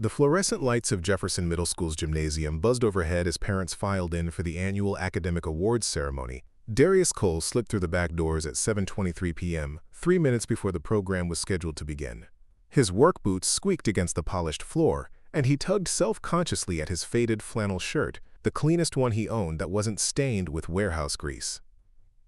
The fluorescent lights of Jefferson Middle School's gymnasium buzzed overhead as parents filed in for the annual academic awards ceremony. Darius Cole slipped through the back doors at 7:23 p.m., 3 minutes before the program was scheduled to begin. His work boots squeaked against the polished floor, and he tugged self-consciously at his faded flannel shirt, the cleanest one he owned that wasn't stained with warehouse grease.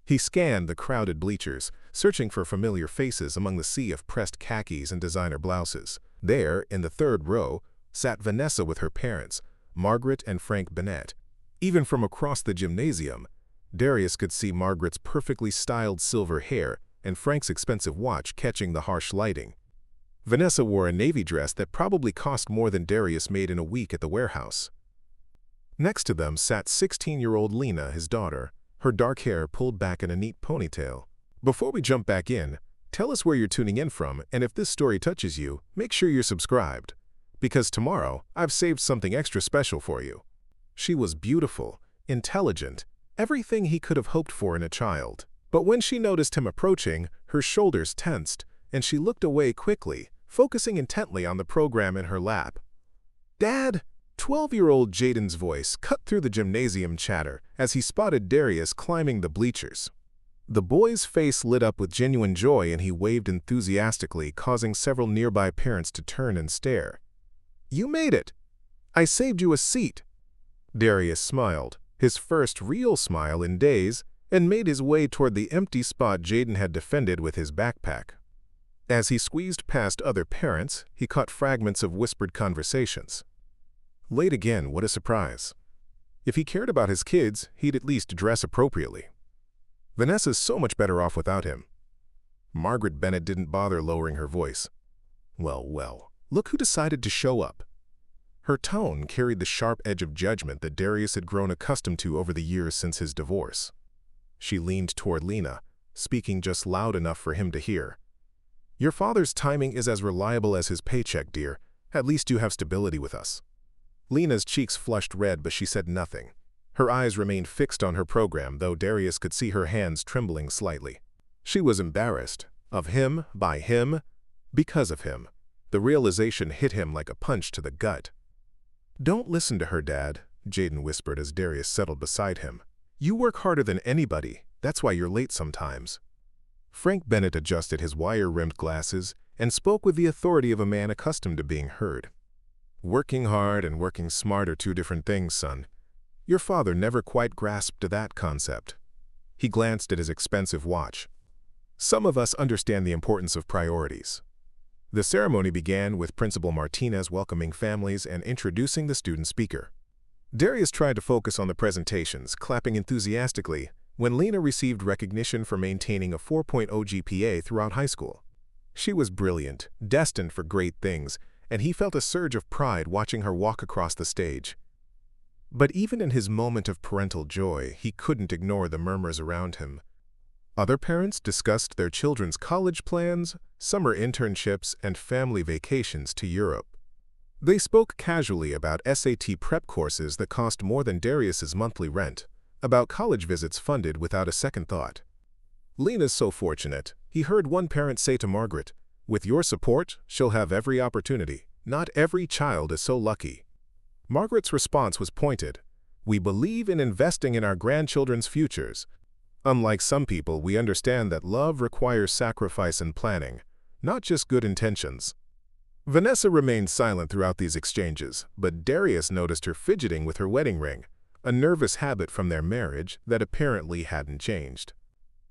He scanned the crowded bleachers, searching for familiar faces among the sea of pressed khakis and designer blouses. There, in the third row, sat Vanessa with her parents, Margaret and Frank Bennett. Even from across the gymnasium, Darius could see Margaret's perfectly styled silver hair and Frank's expensive watch catching the harsh lighting. Vanessa wore a navy dress that probably cost more than Darius made in a week at the warehouse. Next to them sat 16-year-old Lena, his daughter, her dark hair pulled back in a neat ponytail. Before we jump back in, tell us where you're tuning in from, and if this story touches you, make sure you're subscribed. Because tomorrow, I've saved something extra special for you. She was beautiful, intelligent, everything he could have hoped for in a child. But when she noticed him approaching, her shoulders tensed, and she looked away quickly, focusing intently on the program in her lap. "Dad!" 12-year-old Jaden's voice cut through the gymnasium chatter as he spotted Darius climbing the bleachers. The boy's face lit up with genuine joy and he waved enthusiastically, causing several nearby parents to turn and stare. "You made it! I saved you a seat!" Darius smiled, his first real smile in days, and made his way toward the empty spot Jaden had defended with his backpack. As he squeezed past other parents, he caught fragments of whispered conversations. Late again, what a surprise. If he cared about his kids, he'd at least dress appropriately. Vanessa's so much better off without him. Margaret Bennett didn't bother lowering her voice. Well, look who decided to show up. Her tone carried the sharp edge of judgment that Darius had grown accustomed to over the years since his divorce. She leaned toward Lena, speaking just loud enough for him to hear. "Your father's timing is as reliable as his paycheck, dear. At least you have stability with us." Lena's cheeks flushed red, but she said nothing. Her eyes remained fixed on her program, though Darius could see her hands trembling slightly. She was embarrassed. Of him, by him, because of him. The realization hit him like a punch to the gut. "Don't listen to her, Dad," Jaden whispered as Darius settled beside him. "You work harder than anybody. That's why you're late sometimes." Frank Bennett adjusted his wire-rimmed glasses and spoke with the authority of a man accustomed to being heard. "Working hard and working smart are two different things, son. Your father never quite grasped that concept." He glanced at his expensive watch. "Some of us understand the importance of priorities." The ceremony began with Principal Martinez welcoming families and introducing the student speaker. Darius tried to focus on the presentations, clapping enthusiastically, when Lena received recognition for maintaining a 4.0 GPA throughout high school. She was brilliant, destined for great things, and he felt a surge of pride watching her walk across the stage. But even in his moment of parental joy, he couldn't ignore the murmurs around him. Other parents discussed their children's college plans, summer internships, and family vacations to Europe. They spoke casually about SAT prep courses that cost more than Darius's monthly rent, about college visits funded without a second thought. "Lena's so fortunate," he heard one parent say to Margaret. "With your support, she'll have every opportunity. Not every child is so lucky." Margaret's response was pointed. "We believe in investing in our grandchildren's futures. Unlike some people, we understand that love requires sacrifice and planning, not just good intentions." Vanessa remained silent throughout these exchanges, but Darius noticed her fidgeting with her wedding ring, a nervous habit from their marriage that apparently hadn't changed.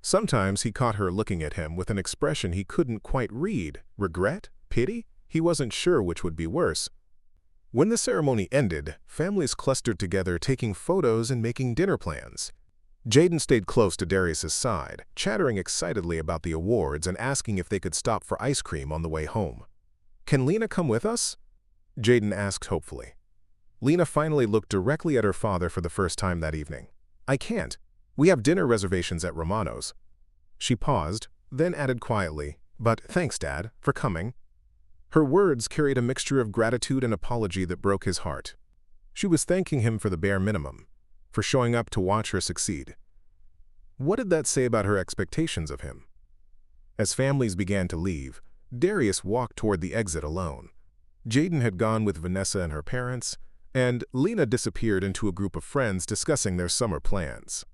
Sometimes he caught her looking at him with an expression he couldn't quite read. Regret? Pity? He wasn't sure which would be worse. When the ceremony ended, families clustered together taking photos and making dinner plans. Jaden stayed close to Darius's side, chattering excitedly about the awards and asking if they could stop for ice cream on the way home. "Can Lena come with us?" Jaden asked hopefully. Lena finally looked directly at her father for the first time that evening. "I can't. We have dinner reservations at Romano's." She paused, then added quietly, "But thanks, Dad, for coming." Her words carried a mixture of gratitude and apology that broke his heart. She was thanking him for the bare minimum, for showing up to watch her succeed. What did that say about her expectations of him? As families began to leave, Darius walked toward the exit alone. Jaden had gone with Vanessa and her parents, and Lena disappeared into a group of friends discussing their summer plans.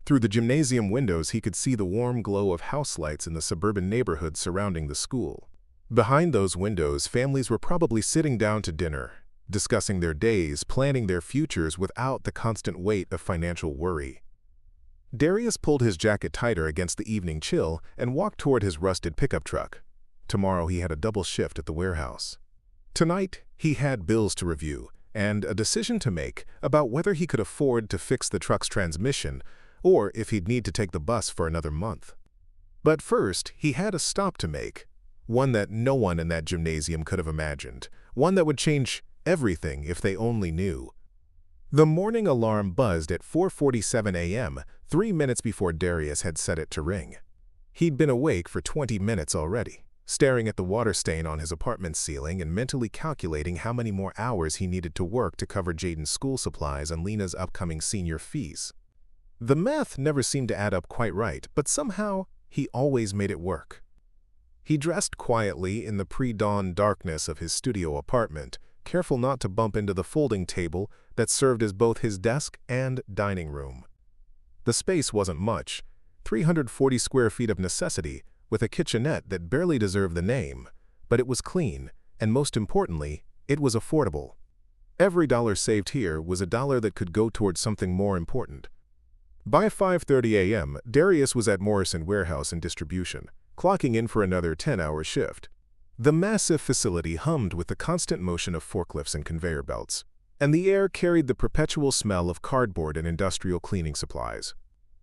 Through the gymnasium windows, he could see the warm glow of house lights in the suburban neighborhood surrounding the school. Behind those windows, families were probably sitting down to dinner, discussing their days, planning their futures without the constant weight of financial worry. Darius pulled his jacket tighter against the evening chill and walked toward his rusted pickup truck. Tomorrow he had a double shift at the warehouse. Tonight, he had bills to review and a decision to make about whether he could afford to fix the truck's transmission or if he'd need to take the bus for another month. But first, he had a stop to make, one that no one in that gymnasium could have imagined, one that would change everything if they only knew. The morning alarm buzzed at 4:47 a.m., 3 minutes before Darius had set it to ring. He'd been awake for 20 minutes already, staring at the water stain on his apartment ceiling and mentally calculating how many more hours he needed to work to cover Jaden's school supplies and Lena's upcoming senior fees. The math never seemed to add up quite right, but somehow he always made it work. He dressed quietly in the pre-dawn darkness of his studio apartment, careful not to bump into the folding table that served as both his desk and dining room. The space wasn't much, 340 square feet of necessity, with a kitchenette that barely deserved the name, but it was clean, and most importantly, it was affordable. Every dollar saved here was a dollar that could go towards something more important. By 5:30 a.m., Darius was at Morrison Warehouse in distribution, clocking in for another 10-hour shift. The massive facility hummed with the constant motion of forklifts and conveyor belts, and the air carried the perpetual smell of cardboard and industrial cleaning supplies.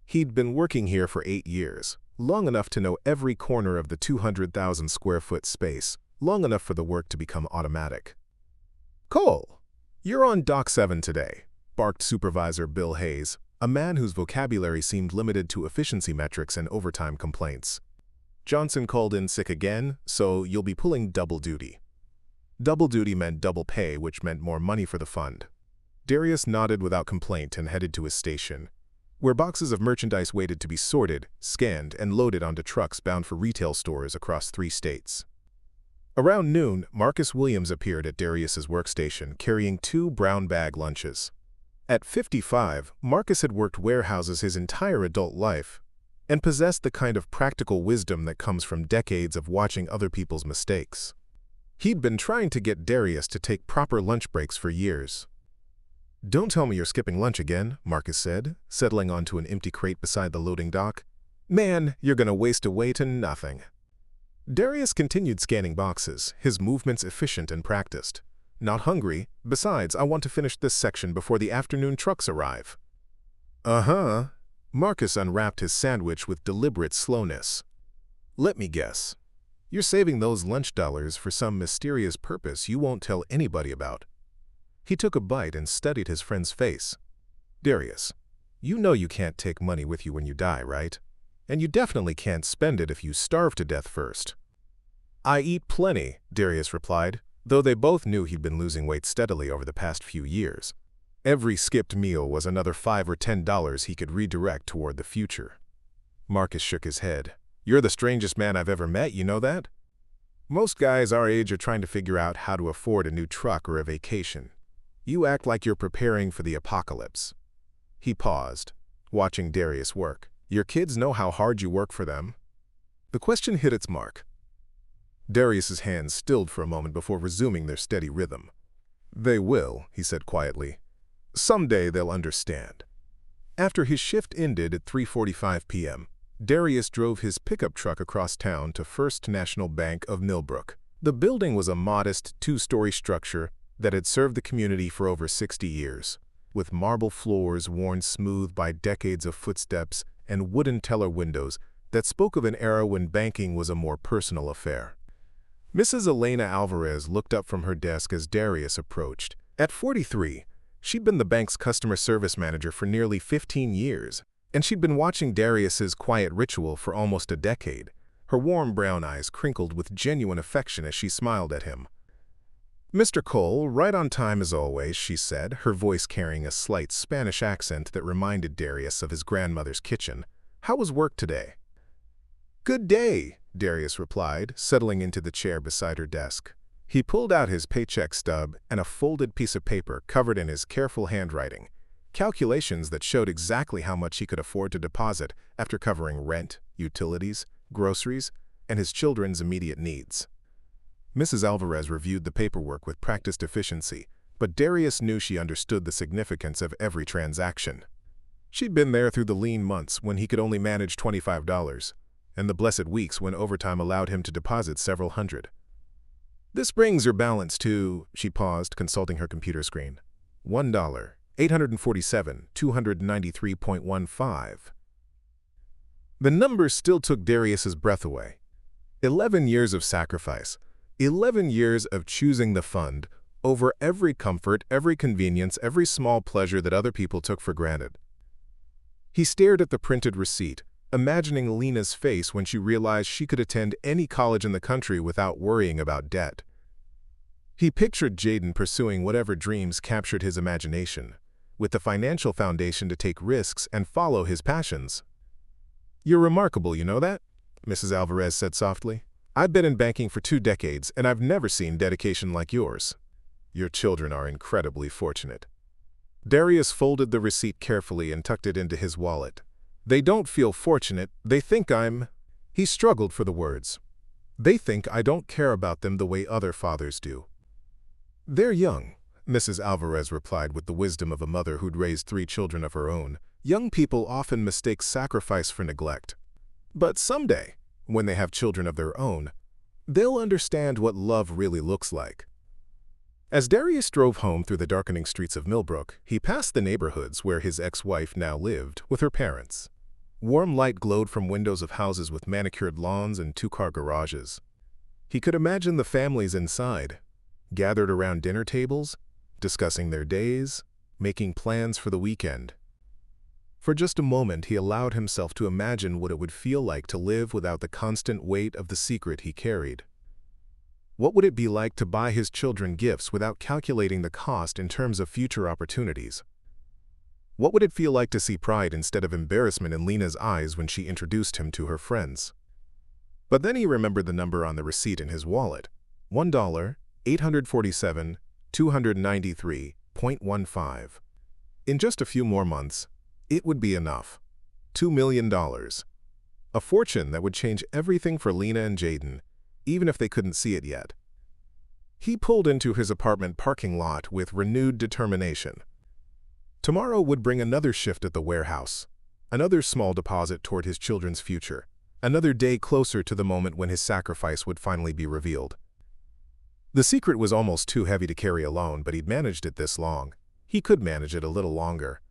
He'd been working here for 8 years, long enough to know every corner of the 200,000 square foot space, long enough for the work to become automatic. "Cole, you're on Dock 7 today," barked Supervisor Bill Hayes, a man whose vocabulary seemed limited to efficiency metrics and overtime complaints. "Johnson called in sick again, so you'll be pulling double duty." Double duty meant double pay, which meant more money for the fund. Darius nodded without complaint and headed to his station, where boxes of merchandise waited to be sorted, scanned, and loaded onto trucks bound for retail stores across 3 states. Around noon, Marcus Williams appeared at Darius's workstation, carrying 2 brown bag lunches. At 55, Marcus had worked warehouses his entire adult life and possessed the kind of practical wisdom that comes from decades of watching other people's mistakes. He'd been trying to get Darius to take proper lunch breaks for years. "Don't tell me you're skipping lunch again," Marcus said, settling onto an empty crate beside the loading dock. "Man, you're gonna waste away to nothing." Darius continued scanning boxes, his movements efficient and practiced. "Not hungry. Besides, I want to finish this section before the afternoon trucks arrive." "Uh-huh." Marcus unwrapped his sandwich with deliberate slowness. "Let me guess. You're saving those lunch dollars for some mysterious purpose you won't tell anybody about." He took a bite and studied his friend's face. "Darius, you know you can't take money with you when you die, right? And you definitely can't spend it if you starve to death first." "I eat plenty," Darius replied, though they both knew he'd been losing weight steadily over the past few years. Every skipped meal was another $5 or $10 he could redirect toward the future. Marcus shook his head. "You're the strangest man I've ever met, you know that? Most guys our age are trying to figure out how to afford a new truck or a vacation. You act like you're preparing for the apocalypse." He paused, watching Darius work. "Your kids know how hard you work for them?" The question hit its mark. Darius's hands stilled for a moment before resuming their steady rhythm. "They will," he said quietly. "Someday they'll understand." After his shift ended at 3:45 p.m., Darius drove his pickup truck across town to First National Bank of Millbrook. The building was a modest 2-story structure that had served the community for over 60 years, with marble floors worn smooth by decades of footsteps and wooden teller windows that spoke of an era when banking was a more personal affair. Mrs. Elena Alvarez looked up from her desk as Darius approached. At 43, she'd been the bank's customer service manager for nearly 15 years, and she'd been watching Darius's quiet ritual for almost a decade. Her warm brown eyes crinkled with genuine affection as she smiled at him. "Mr. Cole, right on time as always," she said, her voice carrying a slight Spanish accent that reminded Darius of his grandmother's kitchen. "How was work today?" "Good day," Darius replied, settling into the chair beside her desk. He pulled out his paycheck stub and a folded piece of paper covered in his careful handwriting, calculations that showed exactly how much he could afford to deposit after covering rent, utilities, groceries, and his children's immediate needs. Mrs. Alvarez reviewed the paperwork with practiced efficiency, but Darius knew she understood the significance of every transaction. She'd been there through the lean months when he could only manage $25, and the blessed weeks when overtime allowed him to deposit several hundred. "This brings your balance to," she paused, consulting her computer screen, $1,847,293.15. The number still took Darius's breath away. 11 years of sacrifice, 11 years of choosing the fund over every comfort, every convenience, every small pleasure that other people took for granted. He stared at the printed receipt, imagining Lena's face when she realized she could attend any college in the country without worrying about debt. He pictured Jaden pursuing whatever dreams captured his imagination, with the financial foundation to take risks and follow his passions. "You're remarkable, you know that?" Mrs. Alvarez said softly. "I've been in banking for 2 decades, and I've never seen dedication like yours. Your children are incredibly fortunate." Darius folded the receipt carefully and tucked it into his wallet. "They don't feel fortunate, they think I'm—" He struggled for the words. "They think I don't care about them the way other fathers do." "They're young," Mrs. Alvarez replied with the wisdom of a mother who'd raised 3 children of her own. "Young people often mistake sacrifice for neglect. But someday, when they have children of their own, they'll understand what love really looks like." As Darius drove home through the darkening streets of Millbrook, he passed the neighborhoods where his ex-wife now lived with her parents. Warm light glowed from windows of houses with manicured lawns and 2-car garages. He could imagine the families inside, gathered around dinner tables, discussing their days, making plans for the weekend. For just a moment, he allowed himself to imagine what it would feel like to live without the constant weight of the secret he carried. What would it be like to buy his children gifts without calculating the cost in terms of future opportunities? What would it feel like to see pride instead of embarrassment in Lena's eyes when she introduced him to her friends? But then he remembered the number on the receipt in his wallet, $1,847,293.15. In just a few more months, it would be enough. $2 million. A fortune that would change everything for Lena and Jaden, even if they couldn't see it yet. He pulled into his apartment parking lot with renewed determination. Tomorrow would bring another shift at the warehouse, another small deposit toward his children's future, another day closer to the moment when his sacrifice would finally be revealed. The secret was almost too heavy to carry alone, but he'd managed it this long. He could manage it a little longer.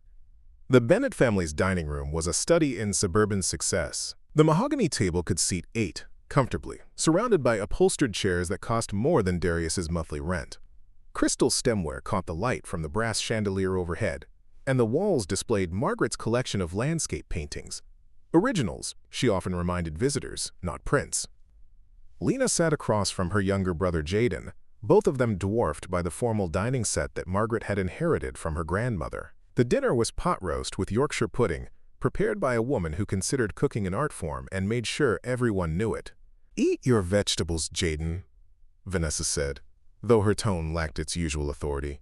The Bennett family's dining room was a study in suburban success. The mahogany table could seat 8, comfortably, surrounded by upholstered chairs that cost more than Darius's monthly rent. Crystal stemware caught the light from the brass chandelier overhead, and the walls displayed Margaret's collection of landscape paintings. Originals, she often reminded visitors, not prints. Lena sat across from her younger brother Jaden, both of them dwarfed by the formal dining set that Margaret had inherited from her grandmother. The dinner was pot roast with Yorkshire pudding, prepared by a woman who considered cooking an art form and made sure everyone knew it. "Eat your vegetables, Jaden," Vanessa said, though her tone lacked its usual authority.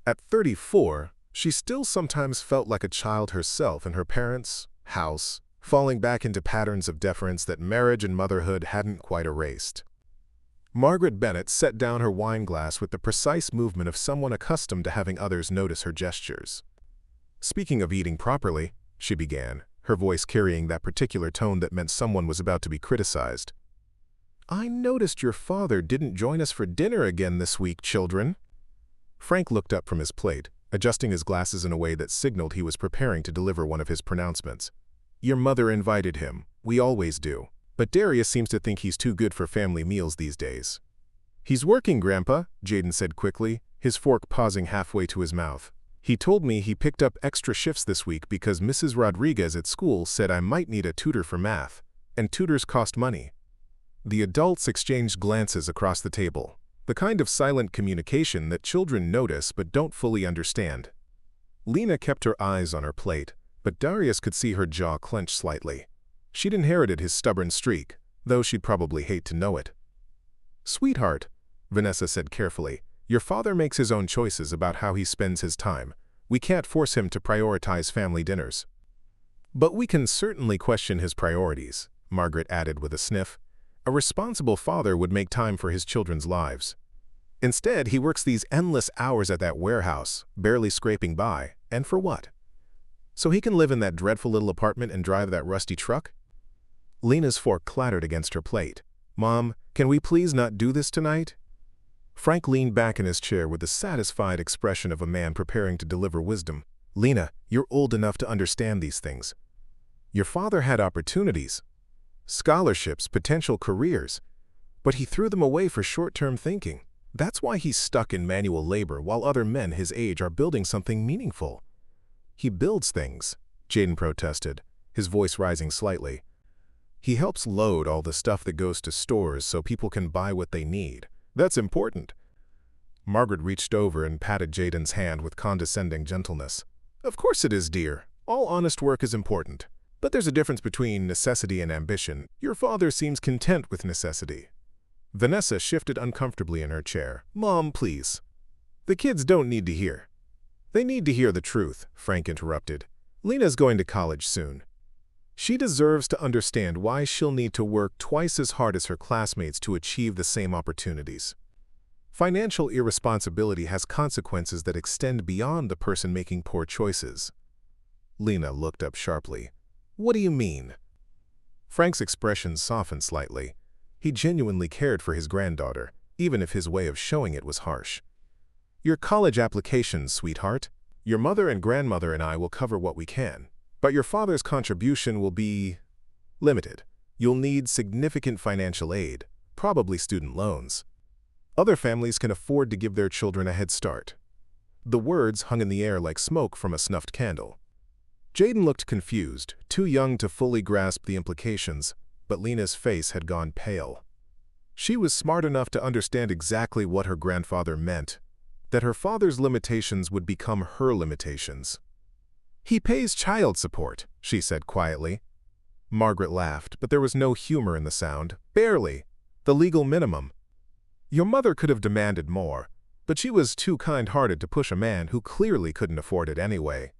At 34, she still sometimes felt like a child herself in her parents' house, falling back into patterns of deference that marriage and motherhood hadn't quite erased. Margaret Bennett set down her wine glass with the precise movement of someone accustomed to having others notice her gestures. "Speaking of eating properly," she began, her voice carrying that particular tone that meant someone was about to be criticized. "I noticed your father didn't join us for dinner again this week, children." Frank looked up from his plate, adjusting his glasses in a way that signaled he was preparing to deliver one of his pronouncements. "Your mother invited him. We always do. But Darius seems to think he's too good for family meals these days." "He's working, Grandpa," Jaden said quickly, his fork pausing halfway to his mouth. "He told me he picked up extra shifts this week because Mrs. Rodriguez at school said I might need a tutor for math, and tutors cost money." The adults exchanged glances across the table, the kind of silent communication that children notice but don't fully understand. Lena kept her eyes on her plate, but Darius could see her jaw clench slightly. She'd inherited his stubborn streak, though she'd probably hate to know it. "Sweetheart," Vanessa said carefully. Your father makes his own choices about how he spends his time. We can't force him to prioritize family dinners. But we can certainly question his priorities, Margaret added with a sniff. A responsible father would make time for his children's lives. Instead, he works these endless hours at that warehouse, barely scraping by, and for what? So he can live in that dreadful little apartment and drive that rusty truck? Lena's fork clattered against her plate. Mom, can we please not do this tonight? Frank leaned back in his chair with the satisfied expression of a man preparing to deliver wisdom. Lena, you're old enough to understand these things. Your father had opportunities, scholarships, potential careers, but he threw them away for short-term thinking. That's why he's stuck in manual labor while other men his age are building something meaningful. He builds things, Jaden protested, his voice rising slightly. He helps load all the stuff that goes to stores so people can buy what they need. That's important. Margaret reached over and patted Jaden's hand with condescending gentleness. Of course it is, dear. All honest work is important. But there's a difference between necessity and ambition. Your father seems content with necessity. Vanessa shifted uncomfortably in her chair. Mom, please. The kids don't need to hear. They need to hear the truth, Frank interrupted. Lena's going to college soon. She deserves to understand why she'll need to work twice as hard as her classmates to achieve the same opportunities. Financial irresponsibility has consequences that extend beyond the person making poor choices. Lena looked up sharply. What do you mean? Frank's expression softened slightly. He genuinely cared for his granddaughter, even if his way of showing it was harsh. Your college application, sweetheart. Your mother and grandmother and I will cover what we can. But your father's contribution will be limited. You'll need significant financial aid, probably student loans. Other families can afford to give their children a head start. The words hung in the air like smoke from a snuffed candle. Jaden looked confused, too young to fully grasp the implications, but Lena's face had gone pale. She was smart enough to understand exactly what her grandfather meant, that her father's limitations would become her limitations. He pays child support, she said quietly. Margaret laughed, but there was no humor in the sound. Barely. The legal minimum. Your mother could have demanded more, but she was too kind-hearted to push a man who clearly couldn't afford it anyway.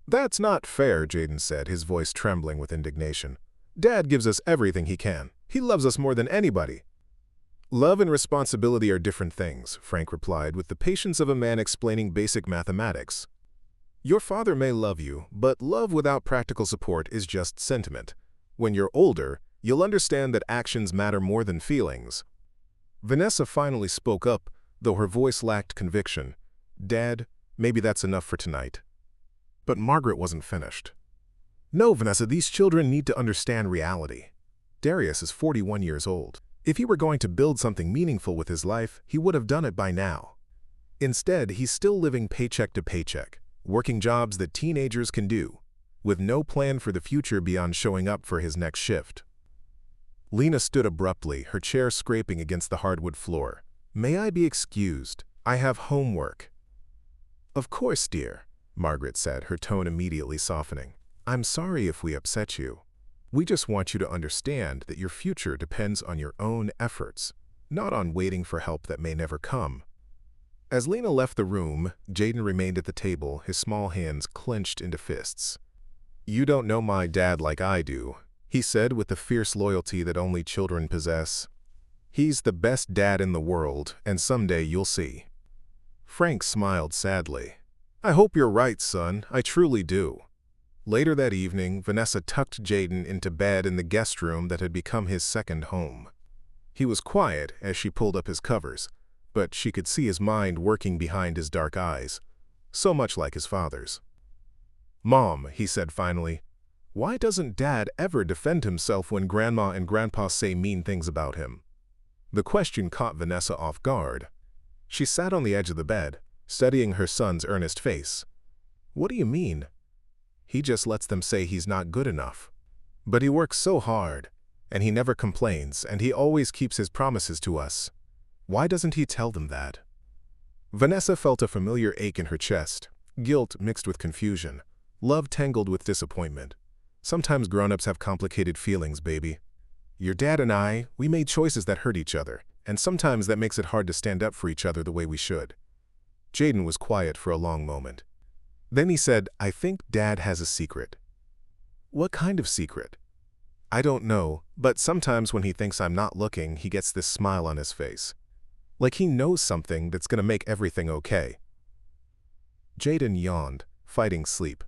That's not fair, Jaden said, his voice trembling with indignation. Dad gives us everything he can. He loves us more than anybody. Love and responsibility are different things, Frank replied, with the patience of a man explaining basic mathematics. Your father may love you, but love without practical support is just sentiment. When you're older, you'll understand that actions matter more than feelings. Vanessa finally spoke up, though her voice lacked conviction. Dad, maybe that's enough for tonight. But Margaret wasn't finished. No, Vanessa, these children need to understand reality. Darius is 41 years old. If he were going to build something meaningful with his life, he would have done it by now. Instead, he's still living paycheck to paycheck, working jobs that teenagers can do, with no plan for the future beyond showing up for his next shift. Lena stood abruptly, her chair scraping against the hardwood floor. May I be excused? I have homework. Of course, dear, Margaret said, her tone immediately softening. I'm sorry if we upset you. We just want you to understand that your future depends on your own efforts, not on waiting for help that may never come. As Lena left the room, Jaden remained at the table, his small hands clenched into fists. You don't know my dad like I do, he said with the fierce loyalty that only children possess. He's the best dad in the world, and someday you'll see. Frank smiled sadly. I hope you're right, son. I truly do. Later that evening, Vanessa tucked Jaden into bed in the guest room that had become his second home. He was quiet as she pulled up his covers, but she could see his mind working behind his dark eyes, so much like his father's. Mom, he said finally, why doesn't Dad ever defend himself when Grandma and Grandpa say mean things about him? The question caught Vanessa off guard. She sat on the edge of the bed, studying her son's earnest face. What do you mean? He just lets them say he's not good enough. But he works so hard, and he never complains, and he always keeps his promises to us. Why doesn't he tell them that? Vanessa felt a familiar ache in her chest, guilt mixed with confusion, love tangled with disappointment. Sometimes grown-ups have complicated feelings, baby. Your dad and I, we made choices that hurt each other, and sometimes that makes it hard to stand up for each other the way we should." Jaden was quiet for a long moment. Then he said, "I think Dad has a secret." "What kind of secret?" "I don't know, but sometimes when he thinks I'm not looking, he gets this smile on his face. Like he knows something that's gonna make everything okay." Jaden yawned, fighting sleep.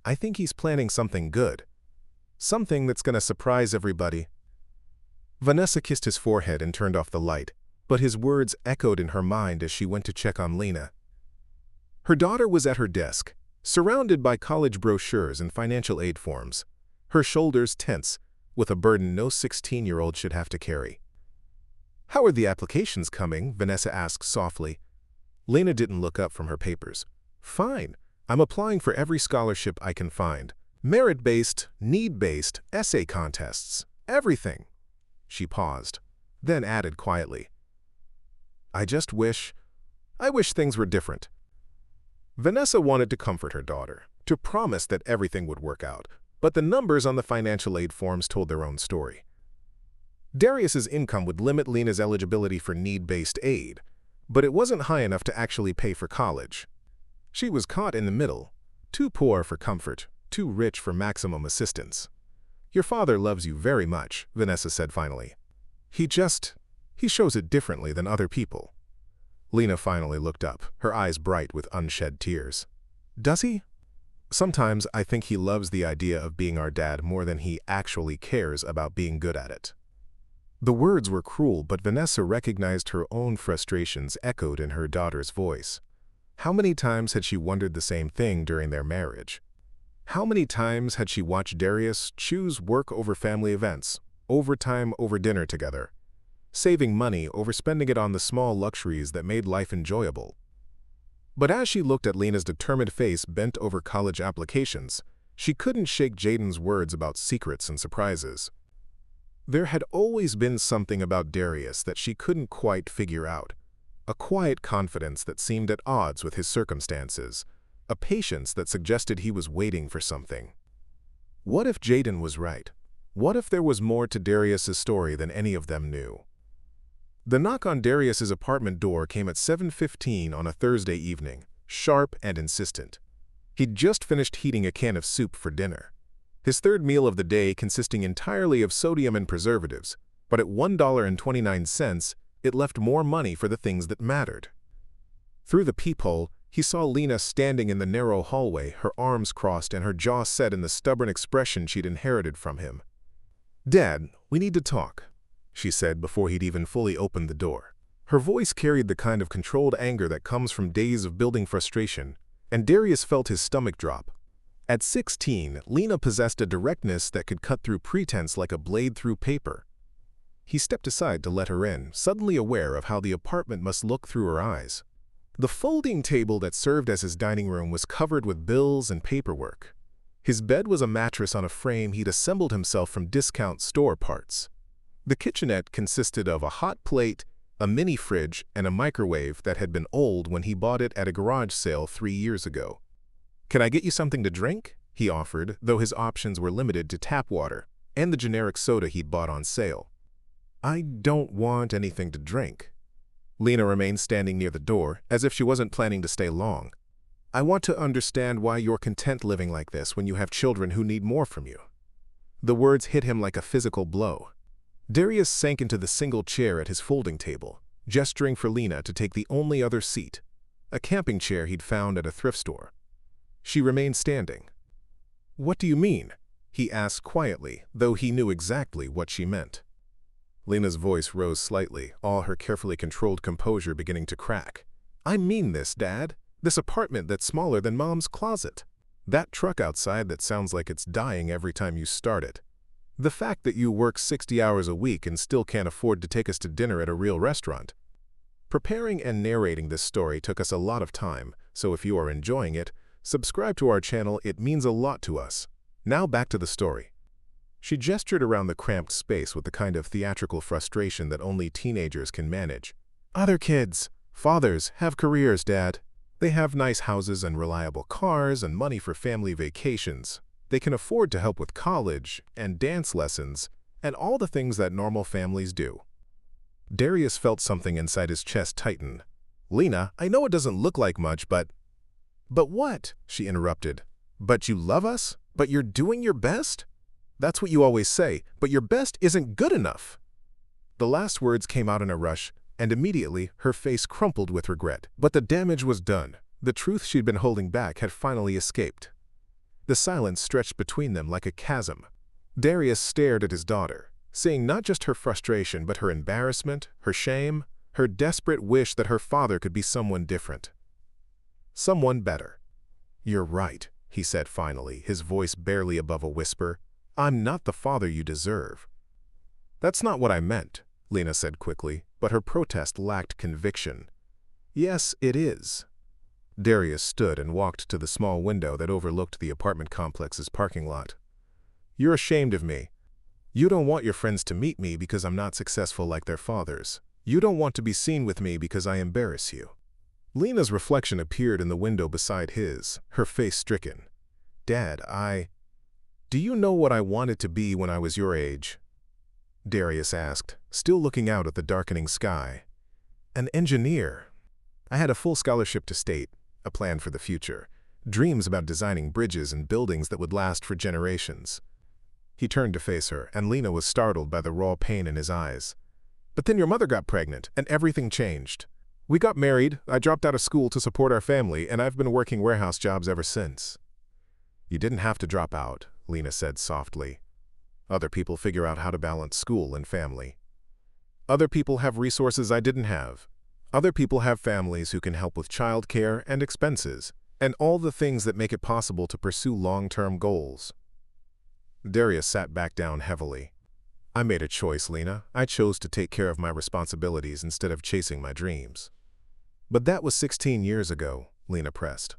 "I think he's planning something good. Something that's gonna surprise everybody." Vanessa kissed his forehead and turned off the light, but his words echoed in her mind as she went to check on Lena. Her daughter was at her desk, surrounded by college brochures and financial aid forms, her shoulders tense, with a burden no 16-year-old should have to carry. "How are the applications coming?" Vanessa asked softly. Lena didn't look up from her papers. "Fine. I'm applying for every scholarship I can find. Merit-based, need-based, essay contests, everything." She paused, then added quietly, I wish things were different." Vanessa wanted to comfort her daughter, to promise that everything would work out, but the numbers on the financial aid forms told their own story. Darius's income would limit Lena's eligibility for need-based aid, but it wasn't high enough to actually pay for college. She was caught in the middle, too poor for comfort, too rich for maximum assistance. "Your father loves you very much," Vanessa said finally. He shows it differently than other people." Lena finally looked up, her eyes bright with unshed tears. "Does he?" "Sometimes I think he loves the idea of being our dad more than he actually cares about being good at it." The words were cruel, but Vanessa recognized her own frustrations echoed in her daughter's voice. How many times had she wondered the same thing during their marriage? How many times had she watched Darius choose work over family events, overtime over dinner together, saving money over spending it on the small luxuries that made life enjoyable? But as she looked at Lena's determined face bent over college applications, she couldn't shake Jaden's words about secrets and surprises. There had always been something about Darius that she couldn't quite figure out, a quiet confidence that seemed at odds with his circumstances, a patience that suggested he was waiting for something. What if Jaden was right? What if there was more to Darius's story than any of them knew? The knock on Darius's apartment door came at 7:15 on a Thursday evening, sharp and insistent. He'd just finished heating a can of soup for dinner. His third meal of the day consisting entirely of sodium and preservatives, but at $1.29, it left more money for the things that mattered. Through the peephole, he saw Lena standing in the narrow hallway, her arms crossed and her jaw set in the stubborn expression she'd inherited from him. "Dad, we need to talk," she said before he'd even fully opened the door. Her voice carried the kind of controlled anger that comes from days of building frustration, and Darius felt his stomach drop. At 16, Lena possessed a directness that could cut through pretense like a blade through paper. He stepped aside to let her in, suddenly aware of how the apartment must look through her eyes. The folding table that served as his dining room was covered with bills and paperwork. His bed was a mattress on a frame he'd assembled himself from discount store parts. The kitchenette consisted of a hot plate, a mini fridge, and a microwave that had been old when he bought it at a garage sale 3 years ago. "Can I get you something to drink?" he offered, though his options were limited to tap water and the generic soda he'd bought on sale. "I don't want anything to drink." Lena remained standing near the door, as if she wasn't planning to stay long. "I want to understand why you're content living like this when you have children who need more from you." The words hit him like a physical blow. Darius sank into the single chair at his folding table, gesturing for Lena to take the only other seat, a camping chair he'd found at a thrift store. She remained standing. "What do you mean?" he asked quietly, though he knew exactly what she meant. Lena's voice rose slightly, all her carefully controlled composure beginning to crack. "I mean this, Dad. This apartment that's smaller than Mom's closet. That truck outside that sounds like it's dying every time you start it. The fact that you work 60 hours a week and still can't afford to take us to dinner at a real restaurant." Preparing and narrating this story took us a lot of time, so if you are enjoying it, subscribe to our channel. It means a lot to us. Now back to the story. She gestured around the cramped space with the kind of theatrical frustration that only teenagers can manage. "Other kids, fathers, have careers, Dad. They have nice houses and reliable cars and money for family vacations. They can afford to help with college and dance lessons and all the things that normal families do. Darius felt something inside his chest tighten. "Lena, I know it doesn't look like much, but—" "But what?" she interrupted. "But you love us? But you're doing your best? That's what you always say, but your best isn't good enough." The last words came out in a rush, and immediately her face crumpled with regret. But the damage was done. The truth she'd been holding back had finally escaped. The silence stretched between them like a chasm. Darius stared at his daughter, seeing not just her frustration but her embarrassment, her shame, her desperate wish that her father could be someone different. Someone better. "You're right," he said finally, his voice barely above a whisper. "I'm not the father you deserve." "That's not what I meant," Lena said quickly, but her protest lacked conviction. "Yes, it is." Darius stood and walked to the small window that overlooked the apartment complex's parking lot. "You're ashamed of me. You don't want your friends to meet me because I'm not successful like their fathers. You don't want to be seen with me because I embarrass you." Lena's reflection appeared in the window beside his, her face stricken. "Dad, do you know what I wanted to be when I was your age?" Darius asked, still looking out at the darkening sky. "An engineer. I had a full scholarship to state, a plan for the future, dreams about designing bridges and buildings that would last for generations." He turned to face her, and Lena was startled by the raw pain in his eyes. "But then your mother got pregnant, and everything changed. We got married, I dropped out of school to support our family, and I've been working warehouse jobs ever since." "You didn't have to drop out," Lena said softly. "Other people figure out how to balance school and family. Other people have resources I didn't have. Other people have families who can help with childcare and expenses, and all the things that make it possible to pursue long-term goals." Darius sat back down heavily. "I made a choice, Lena. I chose to take care of my responsibilities instead of chasing my dreams." "But that was 16 years ago," Lena pressed.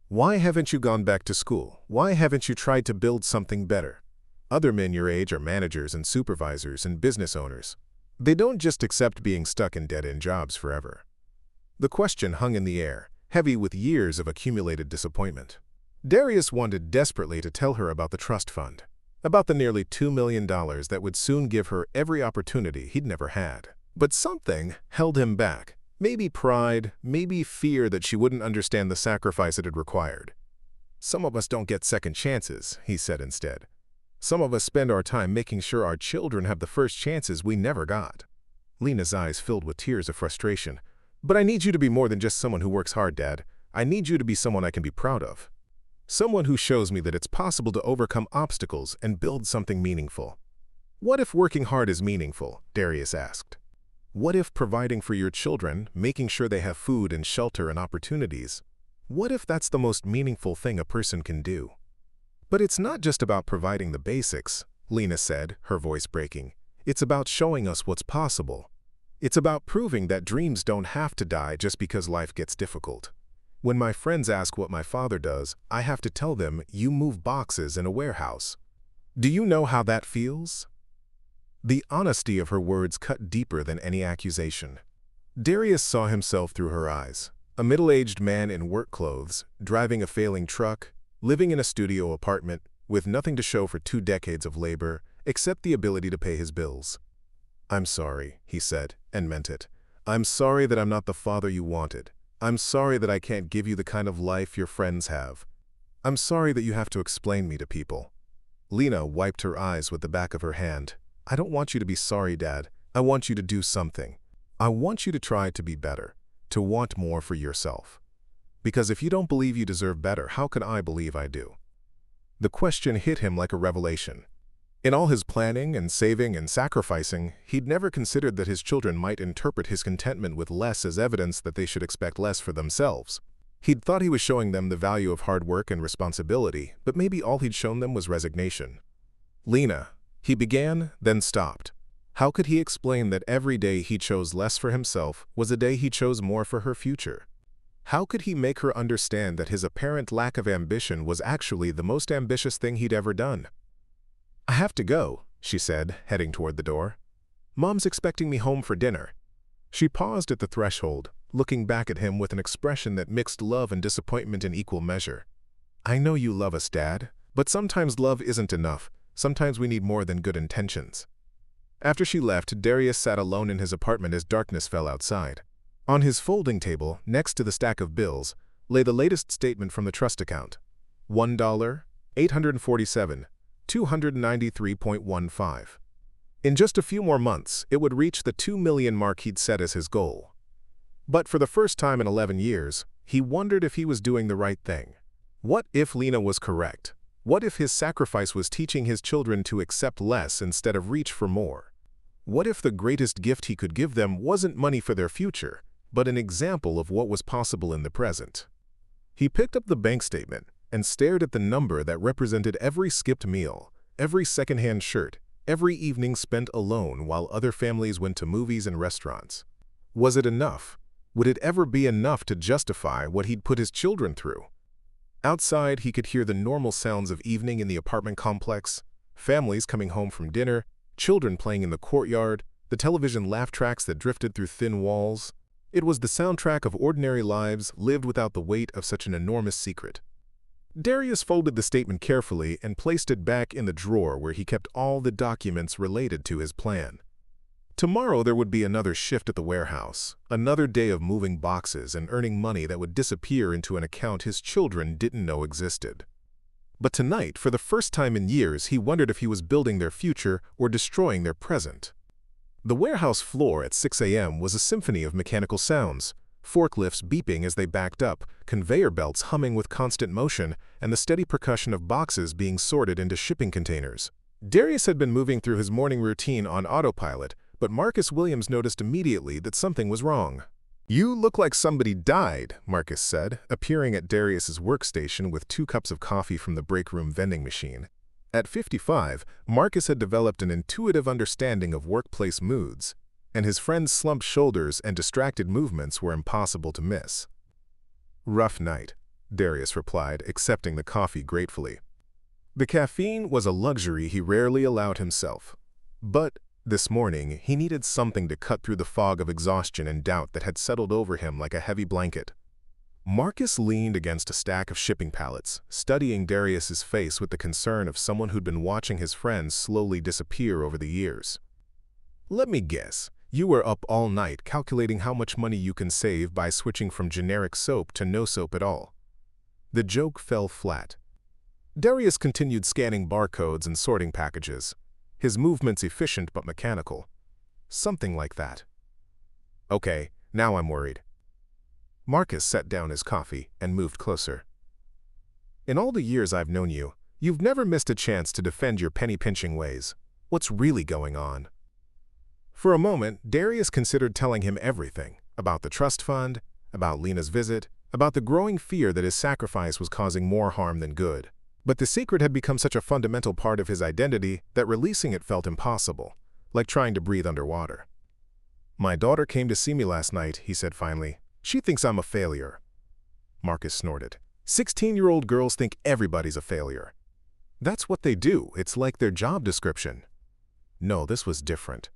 "Why haven't you gone back to school? Why haven't you tried to build something better? Other men your age are managers and supervisors and business owners. They don't just accept being stuck in dead-end jobs forever." The question hung in the air, heavy with years of accumulated disappointment. Darius wanted desperately to tell her about the trust fund, about the nearly $2 million that would soon give her every opportunity he'd never had. But something held him back. Maybe pride, maybe fear that she wouldn't understand the sacrifice it had required. "Some of us don't get second chances," he said instead. "Some of us spend our time making sure our children have the first chances we never got." Lena's eyes filled with tears of frustration. "But I need you to be more than just someone who works hard, Dad. I need you to be someone I can be proud of. Someone who shows me that it's possible to overcome obstacles and build something meaningful." "What if working hard is meaningful?" Darius asked. "What if providing for your children, making sure they have food and shelter and opportunities, what if that's the most meaningful thing a person can do?" "But it's not just about providing the basics," Lena said, her voice breaking. "It's about showing us what's possible. It's about proving that dreams don't have to die just because life gets difficult. When my friends ask what my father does, I have to tell them, you move boxes in a warehouse. Do you know how that feels?" The honesty of her words cut deeper than any accusation. Darius saw himself through her eyes, a middle-aged man in work clothes, driving a failing truck, living in a studio apartment, with nothing to show for 2 decades of labor, except the ability to pay his bills. "I'm sorry," he said, and meant it. "I'm sorry that I'm not the father you wanted. I'm sorry that I can't give you the kind of life your friends have. I'm sorry that you have to explain me to people." Lena wiped her eyes with the back of her hand. "I don't want you to be sorry, Dad. I want you to do something. I want you to try to be better, to want more for yourself. Because if you don't believe you deserve better, how can I believe I do?" The question hit him like a revelation. In all his planning and saving and sacrificing, he'd never considered that his children might interpret his contentment with less as evidence that they should expect less for themselves. He'd thought he was showing them the value of hard work and responsibility, but maybe all he'd shown them was resignation. "Lena," he began, then stopped. How could he explain that every day he chose less for himself was a day he chose more for her future? How could he make her understand that his apparent lack of ambition was actually the most ambitious thing he'd ever done? "I have to go," she said, heading toward the door. "Mom's expecting me home for dinner." She paused at the threshold, looking back at him with an expression that mixed love and disappointment in equal measure. "I know you love us, Dad, but sometimes love isn't enough. Sometimes we need more than good intentions." After she left, Darius sat alone in his apartment as darkness fell outside. On his folding table, next to the stack of bills, lay the latest statement from the trust account. $1, 847, 293.15. In just a few more months, it would reach the 2 million mark he'd set as his goal. But for the first time in 11 years, he wondered if he was doing the right thing. What if Lena was correct? What if his sacrifice was teaching his children to accept less instead of reach for more? What if the greatest gift he could give them wasn't money for their future, but an example of what was possible in the present? He picked up the bank statement and stared at the number that represented every skipped meal, every secondhand shirt, every evening spent alone while other families went to movies and restaurants. Was it enough? Would it ever be enough to justify what he'd put his children through? Outside, he could hear the normal sounds of evening in the apartment complex, families coming home from dinner, children playing in the courtyard, the television laugh tracks that drifted through thin walls. It was the soundtrack of ordinary lives lived without the weight of such an enormous secret. Darius folded the statement carefully and placed it back in the drawer where he kept all the documents related to his plan. Tomorrow there would be another shift at the warehouse, another day of moving boxes and earning money that would disappear into an account his children didn't know existed. But tonight, for the first time in years, he wondered if he was building their future or destroying their present. The warehouse floor at 6 a.m. was a symphony of mechanical sounds, forklifts beeping as they backed up, conveyor belts humming with constant motion, and the steady percussion of boxes being sorted into shipping containers. Darius had been moving through his morning routine on autopilot, but Marcus Williams noticed immediately that something was wrong. "You look like somebody died," Marcus said, appearing at Darius's workstation with 2 cups of coffee from the break room vending machine. At 55, Marcus had developed an intuitive understanding of workplace moods, and his friend's slumped shoulders and distracted movements were impossible to miss. "Rough night," Darius replied, accepting the coffee gratefully. The caffeine was a luxury he rarely allowed himself. But this morning, he needed something to cut through the fog of exhaustion and doubt that had settled over him like a heavy blanket. Marcus leaned against a stack of shipping pallets, studying Darius's face with the concern of someone who'd been watching his friends slowly disappear over the years. "Let me guess, you were up all night calculating how much money you can save by switching from generic soap to no soap at all." The joke fell flat. Darius continued scanning barcodes and sorting packages, his movements efficient but mechanical. "Something like that." "Okay, now I'm worried." Marcus set down his coffee and moved closer. "In all the years I've known you, you've never missed a chance to defend your penny-pinching ways. What's really going on?" For a moment, Darius considered telling him everything, about the trust fund, about Lena's visit, about the growing fear that his sacrifice was causing more harm than good. But the secret had become such a fundamental part of his identity that releasing it felt impossible, like trying to breathe underwater. "My daughter came to see me last night," he said finally. "She thinks I'm a failure." Marcus snorted. 16-year-old girls think everybody's a failure. That's what they do. It's like their job description. No, this was different.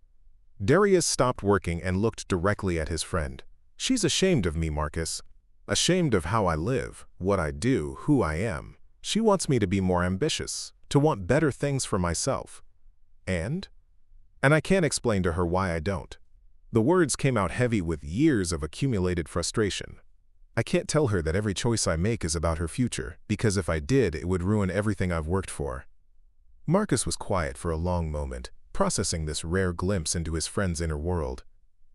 Darius stopped working and looked directly at his friend. "She's ashamed of me, Marcus. Ashamed of how I live, what I do, who I am. She wants me to be more ambitious, to want better things for myself. And I can't explain to her why I don't." The words came out heavy with years of accumulated frustration. "I can't tell her that every choice I make is about her future, because if I did, it would ruin everything I've worked for." Marcus was quiet for a long moment, processing this rare glimpse into his friend's inner world.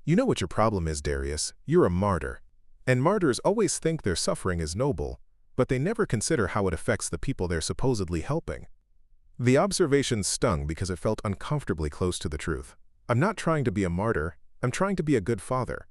"You know what your problem is, Darius. You're a martyr. And martyrs always think their suffering is noble, but they never consider how it affects the people they're supposedly helping." The observation stung because it felt uncomfortably close to the truth. "I'm not trying to be a martyr. I'm trying to be a good father."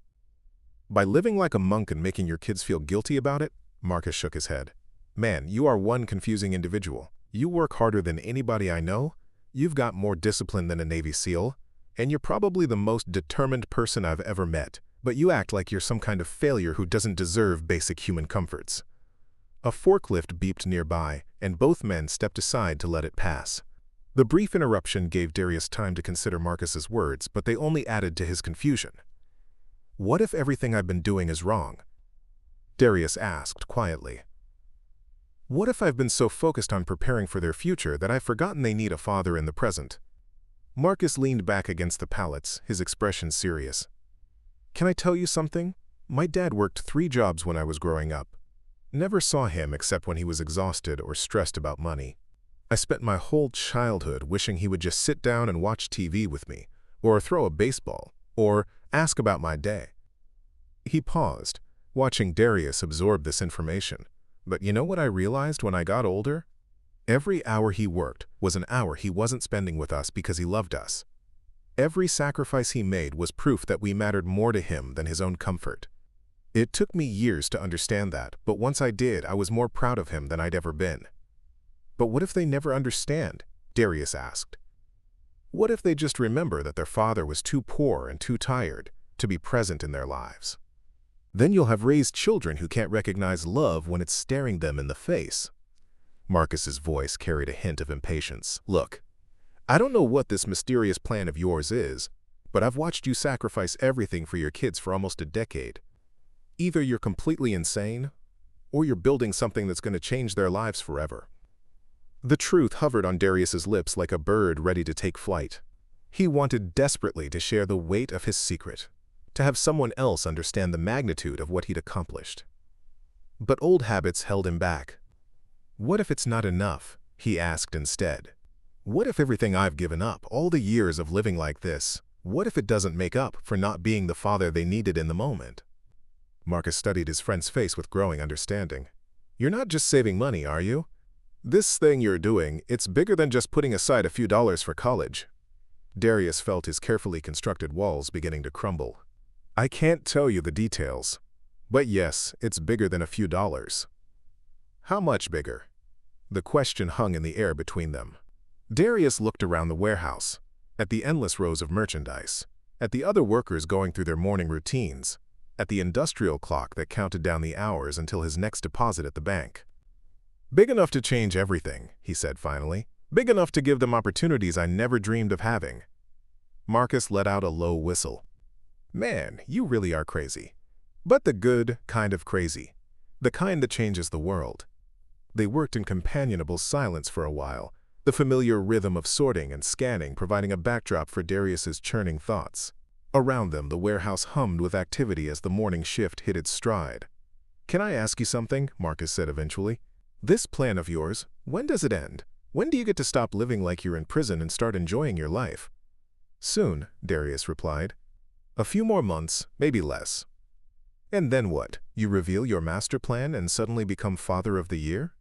"By living like a monk and making your kids feel guilty about it?" Marcus shook his head. "Man, you are one confusing individual. You work harder than anybody I know, you've got more discipline than a Navy SEAL, and you're probably the most determined person I've ever met, but you act like you're some kind of failure who doesn't deserve basic human comforts." A forklift beeped nearby, and both men stepped aside to let it pass. The brief interruption gave Darius time to consider Marcus's words, but they only added to his confusion. "What if everything I've been doing is wrong?" Darius asked quietly. "What if I've been so focused on preparing for their future that I've forgotten they need a father in the present?" Marcus leaned back against the pallets, his expression serious. "Can I tell you something? My dad worked 3 jobs when I was growing up. Never saw him except when he was exhausted or stressed about money. I spent my whole childhood wishing he would just sit down and watch TV with me, or throw a baseball, or ask about my day." He paused, watching Darius absorb this information. "But you know what I realized when I got older? Every hour he worked was an hour he wasn't spending with us because he loved us. Every sacrifice he made was proof that we mattered more to him than his own comfort. It took me years to understand that, but once I did, I was more proud of him than I'd ever been." "But what if they never understand?" Darius asked. "What if they just remember that their father was too poor and too tired to be present in their lives? Then you'll have raised children who can't recognize love when it's staring them in the face." Marcus's voice carried a hint of impatience. "Look, I don't know what this mysterious plan of yours is, but I've watched you sacrifice everything for your kids for almost a decade. Either you're completely insane, or you're building something that's going to change their lives forever." The truth hovered on Darius's lips like a bird ready to take flight. He wanted desperately to share the weight of his secret, to have someone else understand the magnitude of what he'd accomplished. But old habits held him back. "What if it's not enough?" he asked instead. "What if everything I've given up, all the years of living like this, what if it doesn't make up for not being the father they needed in the moment?" Marcus studied his friend's face with growing understanding. "You're not just saving money, are you? This thing you're doing, it's bigger than just putting aside a few dollars for college." Darius felt his carefully constructed walls beginning to crumble. "I can't tell you the details, but yes, it's bigger than a few dollars." "How much bigger?" The question hung in the air between them. Darius looked around the warehouse, at the endless rows of merchandise, at the other workers going through their morning routines, at the industrial clock that counted down the hours until his next deposit at the bank. "Big enough to change everything," he said finally. "Big enough to give them opportunities I never dreamed of having." Marcus let out a low whistle. "Man, you really are crazy. But the good kind of crazy. The kind that changes the world." They worked in companionable silence for a while, the familiar rhythm of sorting and scanning providing a backdrop for Darius's churning thoughts. Around them, the warehouse hummed with activity as the morning shift hit its stride. "Can I ask you something?" Marcus said eventually. "This plan of yours, when does it end? When do you get to stop living like you're in prison and start enjoying your life?" "Soon," Darius replied. "A few more months, maybe less." "And then what? You reveal your master plan and suddenly become Father of the Year?"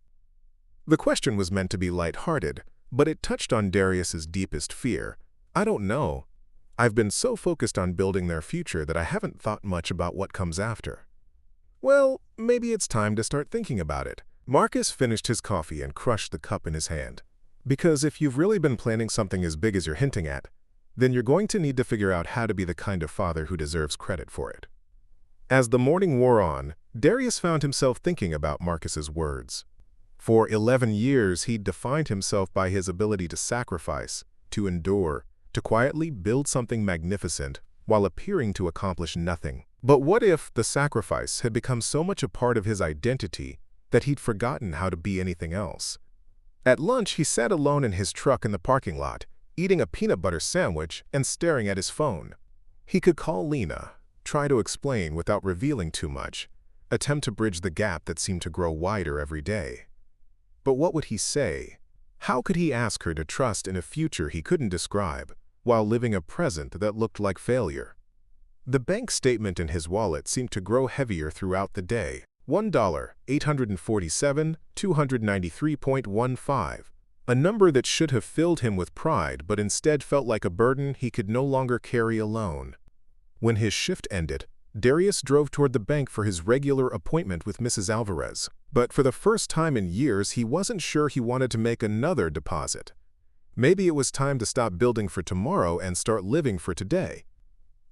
The question was meant to be light-hearted, but it touched on Darius's deepest fear. "I don't know. I've been so focused on building their future that I haven't thought much about what comes after." "Well, maybe it's time to start thinking about it." Marcus finished his coffee and crushed the cup in his hand. "Because if you've really been planning something as big as you're hinting at, then you're going to need to figure out how to be the kind of father who deserves credit for it." As the morning wore on, Darius found himself thinking about Marcus's words. For 11 years, he'd defined himself by his ability to sacrifice, to endure, to quietly build something magnificent while appearing to accomplish nothing. But what if the sacrifice had become so much a part of his identity that he'd forgotten how to be anything else? At lunch, he sat alone in his truck in the parking lot, eating a peanut butter sandwich and staring at his phone. He could call Lena, try to explain without revealing too much, attempt to bridge the gap that seemed to grow wider every day. But what would he say? How could he ask her to trust in a future he couldn't describe, while living a present that looked like failure? The bank statement in his wallet seemed to grow heavier throughout the day. $1,847,293.15. A number that should have filled him with pride but instead felt like a burden he could no longer carry alone. When his shift ended, Darius drove toward the bank for his regular appointment with Mrs. Alvarez. But for the first time in years, he wasn't sure he wanted to make another deposit. Maybe it was time to stop building for tomorrow and start living for today.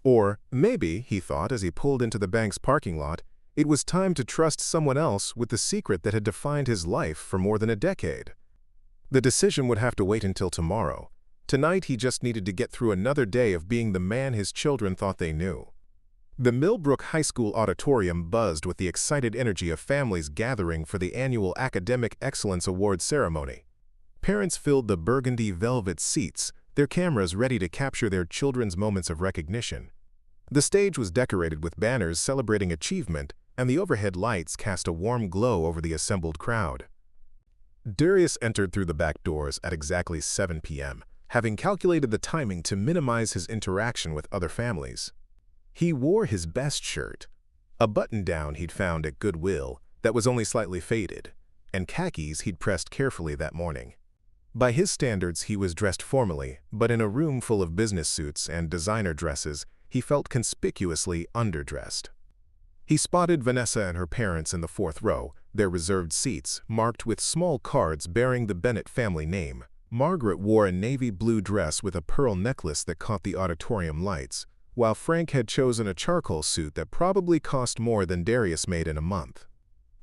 Or maybe, he thought as he pulled into the bank's parking lot, it was time to trust someone else with the secret that had defined his life for more than a decade. The decision would have to wait until tomorrow. Tonight, he just needed to get through another day of being the man his children thought they knew. The Millbrook High School auditorium buzzed with the excited energy of families gathering for the annual Academic Excellence Award ceremony. Parents filled the burgundy velvet seats, their cameras ready to capture their children's moments of recognition. The stage was decorated with banners celebrating achievement, and the overhead lights cast a warm glow over the assembled crowd. Darius entered through the back doors at exactly 7 p.m., having calculated the timing to minimize his interaction with other families. He wore his best shirt, a button-down he'd found at Goodwill that was only slightly faded, and khakis he'd pressed carefully that morning. By his standards, he was dressed formally, but in a room full of business suits and designer dresses, he felt conspicuously underdressed. He spotted Vanessa and her parents in the fourth row, their reserved seats marked with small cards bearing the Bennett family name. Margaret wore a navy blue dress with a pearl necklace that caught the auditorium lights, while Frank had chosen a charcoal suit that probably cost more than Darius made in a month.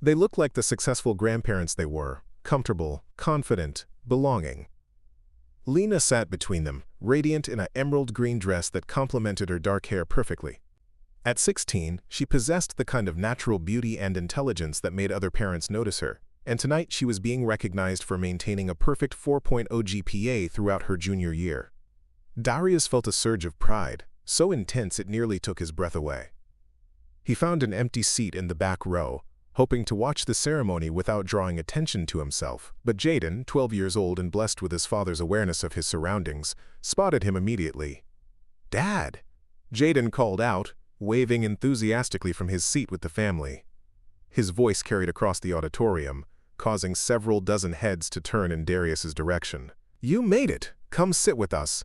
They looked like the successful grandparents they were, comfortable, confident, belonging. Lena sat between them, radiant in an emerald green dress that complemented her dark hair perfectly. At 16, she possessed the kind of natural beauty and intelligence that made other parents notice her, and tonight she was being recognized for maintaining a perfect 4.0 GPA throughout her junior year. Darius felt a surge of pride, so intense it nearly took his breath away. He found an empty seat in the back row, hoping to watch the ceremony without drawing attention to himself, but Jaden, 12 years old and blessed with his father's awareness of his surroundings, spotted him immediately. "Dad!" Jaden called out, waving enthusiastically from his seat with the family. His voice carried across the auditorium, causing several dozen heads to turn in Darius's direction. "You made it! Come sit with us!"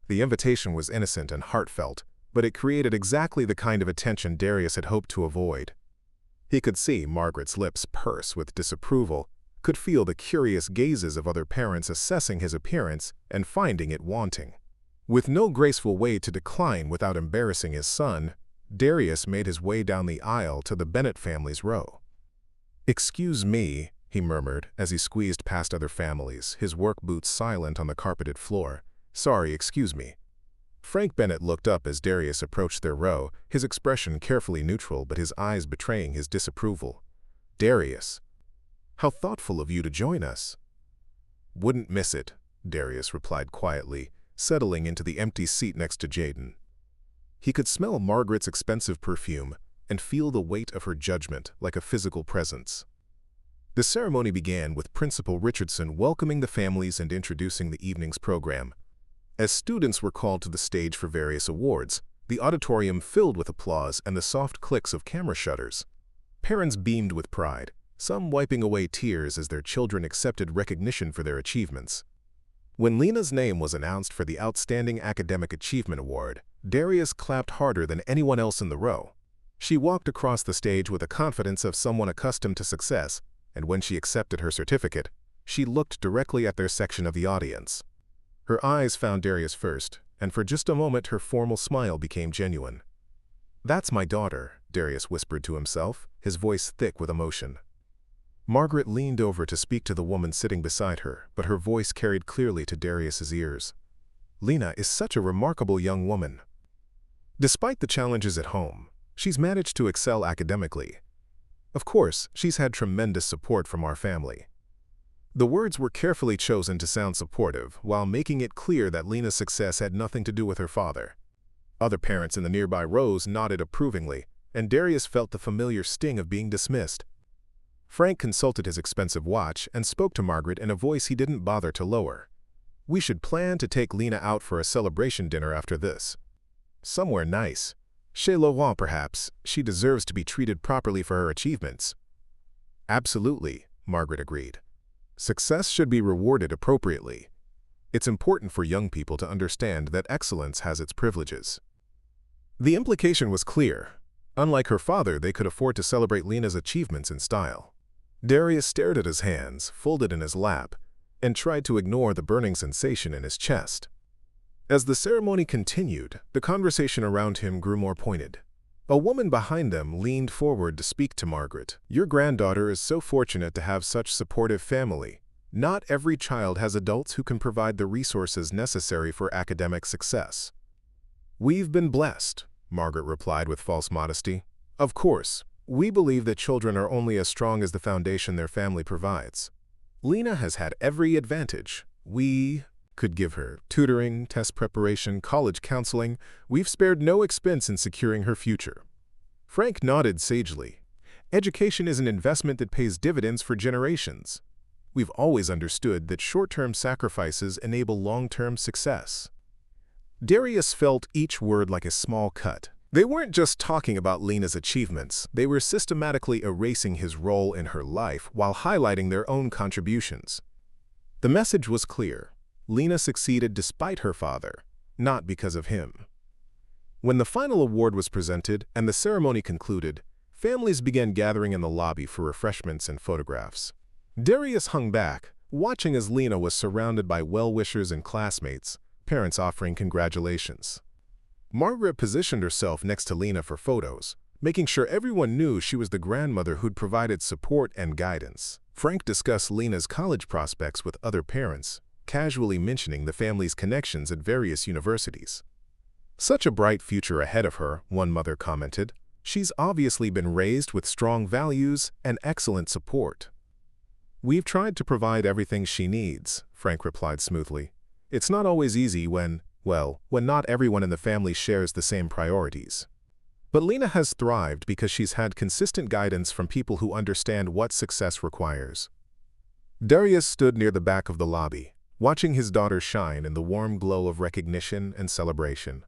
The invitation was innocent and heartfelt, but it created exactly the kind of attention Darius had hoped to avoid. He could see Margaret's lips purse with disapproval, could feel the curious gazes of other parents assessing his appearance and finding it wanting. With no graceful way to decline without embarrassing his son, Darius made his way down the aisle to the Bennett family's row. "Excuse me," he murmured as he squeezed past other families, his work boots silent on the carpeted floor. "Sorry, excuse me." Frank Bennett looked up as Darius approached their row, his expression carefully neutral but his eyes betraying his disapproval. "Darius, how thoughtful of you to join us." "Wouldn't miss it," Darius replied quietly, settling into the empty seat next to Jaden. He could smell Margaret's expensive perfume and feel the weight of her judgment like a physical presence. The ceremony began with Principal Richardson welcoming the families and introducing the evening's program. As students were called to the stage for various awards, the auditorium filled with applause and the soft clicks of camera shutters. Parents beamed with pride, some wiping away tears as their children accepted recognition for their achievements. When Lena's name was announced for the Outstanding Academic Achievement Award, Darius clapped harder than anyone else in the row. She walked across the stage with the confidence of someone accustomed to success, and when she accepted her certificate, she looked directly at their section of the audience. Her eyes found Darius first, and for just a moment her formal smile became genuine. "That's my daughter," Darius whispered to himself, his voice thick with emotion. Margaret leaned over to speak to the woman sitting beside her, but her voice carried clearly to Darius's ears. "Lena is such a remarkable young woman. Despite the challenges at home, she's managed to excel academically. Of course, she's had tremendous support from our family." The words were carefully chosen to sound supportive, while making it clear that Lena's success had nothing to do with her father. Other parents in the nearby rows nodded approvingly, and Darius felt the familiar sting of being dismissed. Frank consulted his expensive watch and spoke to Margaret in a voice he didn't bother to lower. "We should plan to take Lena out for a celebration dinner after this. Somewhere nice. Chez Laurent, perhaps. She deserves to be treated properly for her achievements." "Absolutely," Margaret agreed. "Success should be rewarded appropriately. It's important for young people to understand that excellence has its privileges." The implication was clear. Unlike her father, they could afford to celebrate Lena's achievements in style. Darius stared at his hands, folded in his lap, and tried to ignore the burning sensation in his chest. As the ceremony continued, the conversation around him grew more pointed. A woman behind them leaned forward to speak to Margaret. "Your granddaughter is so fortunate to have such supportive family. Not every child has adults who can provide the resources necessary for academic success." "We've been blessed," Margaret replied with false modesty. "Of course, we believe that children are only as strong as the foundation their family provides. Lena has had every advantage. We..." could give her tutoring, test preparation, college counseling. We've spared no expense in securing her future. Frank nodded sagely. Education is an investment that pays dividends for generations. We've always understood that short-term sacrifices enable long-term success. Darius felt each word like a small cut. They weren't just talking about Lena's achievements, they were systematically erasing his role in her life while highlighting their own contributions. The message was clear. Lena succeeded despite her father, not because of him. When the final award was presented and the ceremony concluded, families began gathering in the lobby for refreshments and photographs. Darius hung back, watching as Lena was surrounded by well-wishers and classmates, parents offering congratulations. Margaret positioned herself next to Lena for photos, making sure everyone knew she was the grandmother who'd provided support and guidance. Frank discussed Lena's college prospects with other parents, casually mentioning the family's connections at various universities. "Such a bright future ahead of her," one mother commented. "She's obviously been raised with strong values and excellent support." "We've tried to provide everything she needs," Frank replied smoothly. "It's not always easy when not everyone in the family shares the same priorities. But Lena has thrived because she's had consistent guidance from people who understand what success requires." Darius stood near the back of the lobby, watching his daughter shine in the warm glow of recognition and celebration.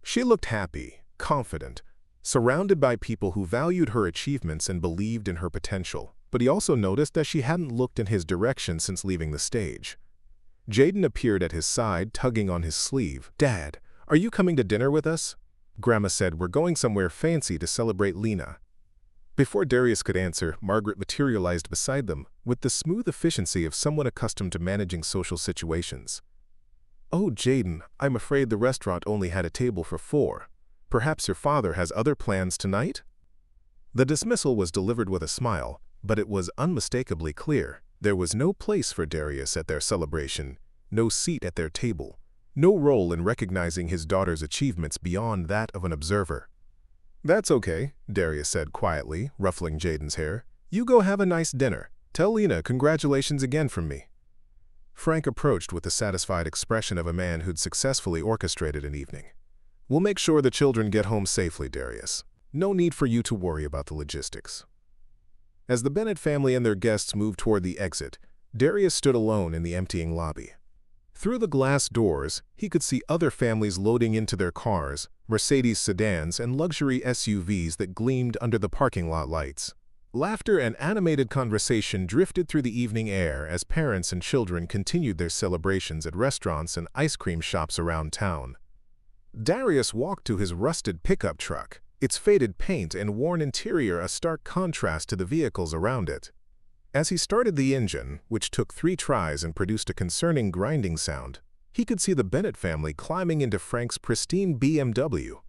She looked happy, confident, surrounded by people who valued her achievements and believed in her potential. But he also noticed that she hadn't looked in his direction since leaving the stage. Jaden appeared at his side, tugging on his sleeve. "Dad, are you coming to dinner with us?" Grandma said, "We're going somewhere fancy to celebrate Lena." Before Darius could answer, Margaret materialized beside them, with the smooth efficiency of someone accustomed to managing social situations. "Oh, Jaden, I'm afraid the restaurant only had a table for 4. Perhaps your father has other plans tonight?" The dismissal was delivered with a smile, but it was unmistakably clear. There was no place for Darius at their celebration, no seat at their table, no role in recognizing his daughter's achievements beyond that of an observer. "That's okay," Darius said quietly, ruffling Jaden's hair. "You go have a nice dinner. Tell Lena congratulations again from me." Frank approached with the satisfied expression of a man who'd successfully orchestrated an evening. "We'll make sure the children get home safely, Darius. No need for you to worry about the logistics." As the Bennett family and their guests moved toward the exit, Darius stood alone in the emptying lobby. Through the glass doors, he could see other families loading into their cars, Mercedes sedans and luxury SUVs that gleamed under the parking lot lights. Laughter and animated conversation drifted through the evening air as parents and children continued their celebrations at restaurants and ice cream shops around town. Darius walked to his rusted pickup truck, its faded paint and worn interior a stark contrast to the vehicles around it. As he started the engine, which took 3 tries and produced a concerning grinding sound, he could see the Bennett family climbing into Frank's pristine BMW.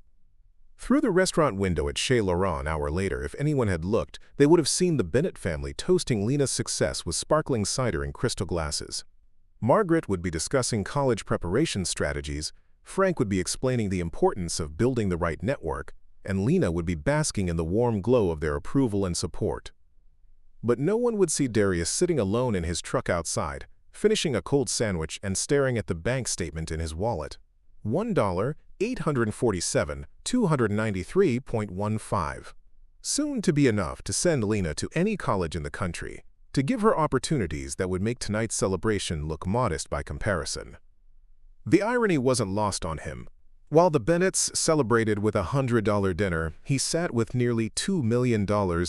Through the restaurant window at Chez Laurent an hour later, if anyone had looked, they would have seen the Bennett family toasting Lena's success with sparkling cider in crystal glasses. Margaret would be discussing college preparation strategies, Frank would be explaining the importance of building the right network, and Lena would be basking in the warm glow of their approval and support. But no one would see Darius sitting alone in his truck outside, finishing a cold sandwich and staring at the bank statement in his wallet. $1,847,293.15. Soon to be enough to send Lena to any college in the country, to give her opportunities that would make tonight's celebration look modest by comparison. The irony wasn't lost on him. While the Bennetts celebrated with a $100 dinner, he sat with nearly $2 million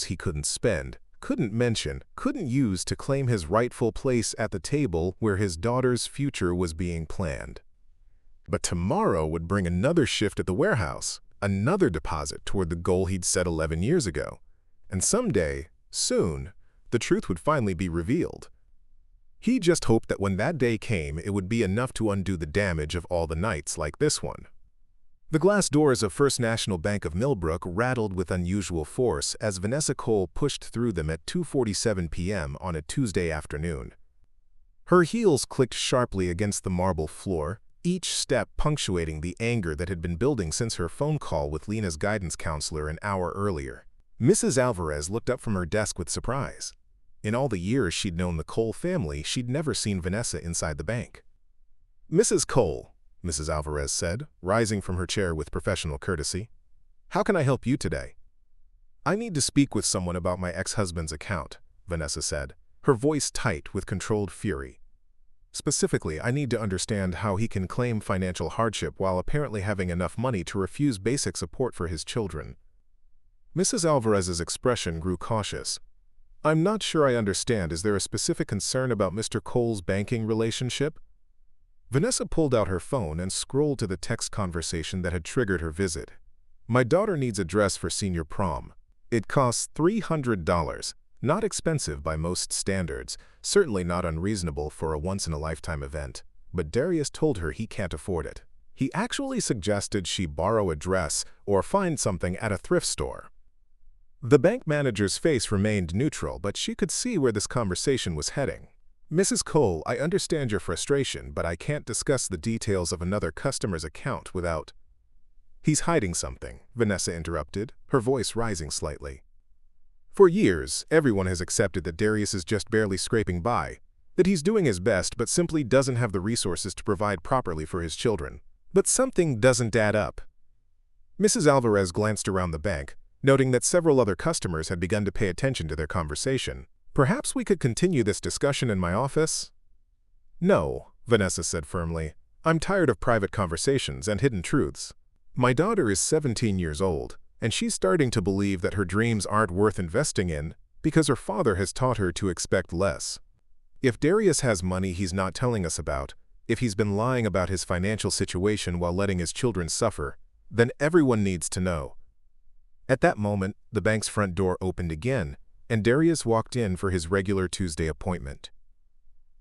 he couldn't spend, couldn't mention, couldn't use to claim his rightful place at the table where his daughter's future was being planned. But tomorrow would bring another shift at the warehouse, another deposit toward the goal he'd set 11 years ago. And someday, soon, the truth would finally be revealed. He just hoped that when that day came, it would be enough to undo the damage of all the nights like this one. The glass doors of First National Bank of Millbrook rattled with unusual force as Vanessa Cole pushed through them at 2:47 p.m. on a Tuesday afternoon. Her heels clicked sharply against the marble floor, each step punctuating the anger that had been building since her phone call with Lena's guidance counselor an hour earlier. Mrs. Alvarez looked up from her desk with surprise. In all the years she'd known the Cole family, she'd never seen Vanessa inside the bank. "Mrs. Cole," Mrs. Alvarez said, rising from her chair with professional courtesy. "How can I help you today?" "I need to speak with someone about my ex-husband's account," Vanessa said, her voice tight with controlled fury. "Specifically, I need to understand how he can claim financial hardship while apparently having enough money to refuse basic support for his children." Mrs. Alvarez's expression grew cautious. "I'm not sure I understand. Is there a specific concern about Mr. Cole's banking relationship?" Vanessa pulled out her phone and scrolled to the text conversation that had triggered her visit. "My daughter needs a dress for senior prom. It costs $300. Not expensive by most standards, certainly not unreasonable for a once-in-a-lifetime event, but Darius told her he can't afford it. He actually suggested she borrow a dress or find something at a thrift store." The bank manager's face remained neutral, but she could see where this conversation was heading. "Mrs. Cole, I understand your frustration, but I can't discuss the details of another customer's account without—" "He's hiding something," Vanessa interrupted, her voice rising slightly. "For years, everyone has accepted that Darius is just barely scraping by, that he's doing his best but simply doesn't have the resources to provide properly for his children. But something doesn't add up." Mrs. Alvarez glanced around the bank, noting that several other customers had begun to pay attention to their conversation. "Perhaps we could continue this discussion in my office?" "No," Vanessa said firmly. "I'm tired of private conversations and hidden truths. My daughter is 17 years old, and she's starting to believe that her dreams aren't worth investing in because her father has taught her to expect less. If Darius has money he's not telling us about, if he's been lying about his financial situation while letting his children suffer, then everyone needs to know." At that moment, the bank's front door opened again, and Darius walked in for his regular Tuesday appointment.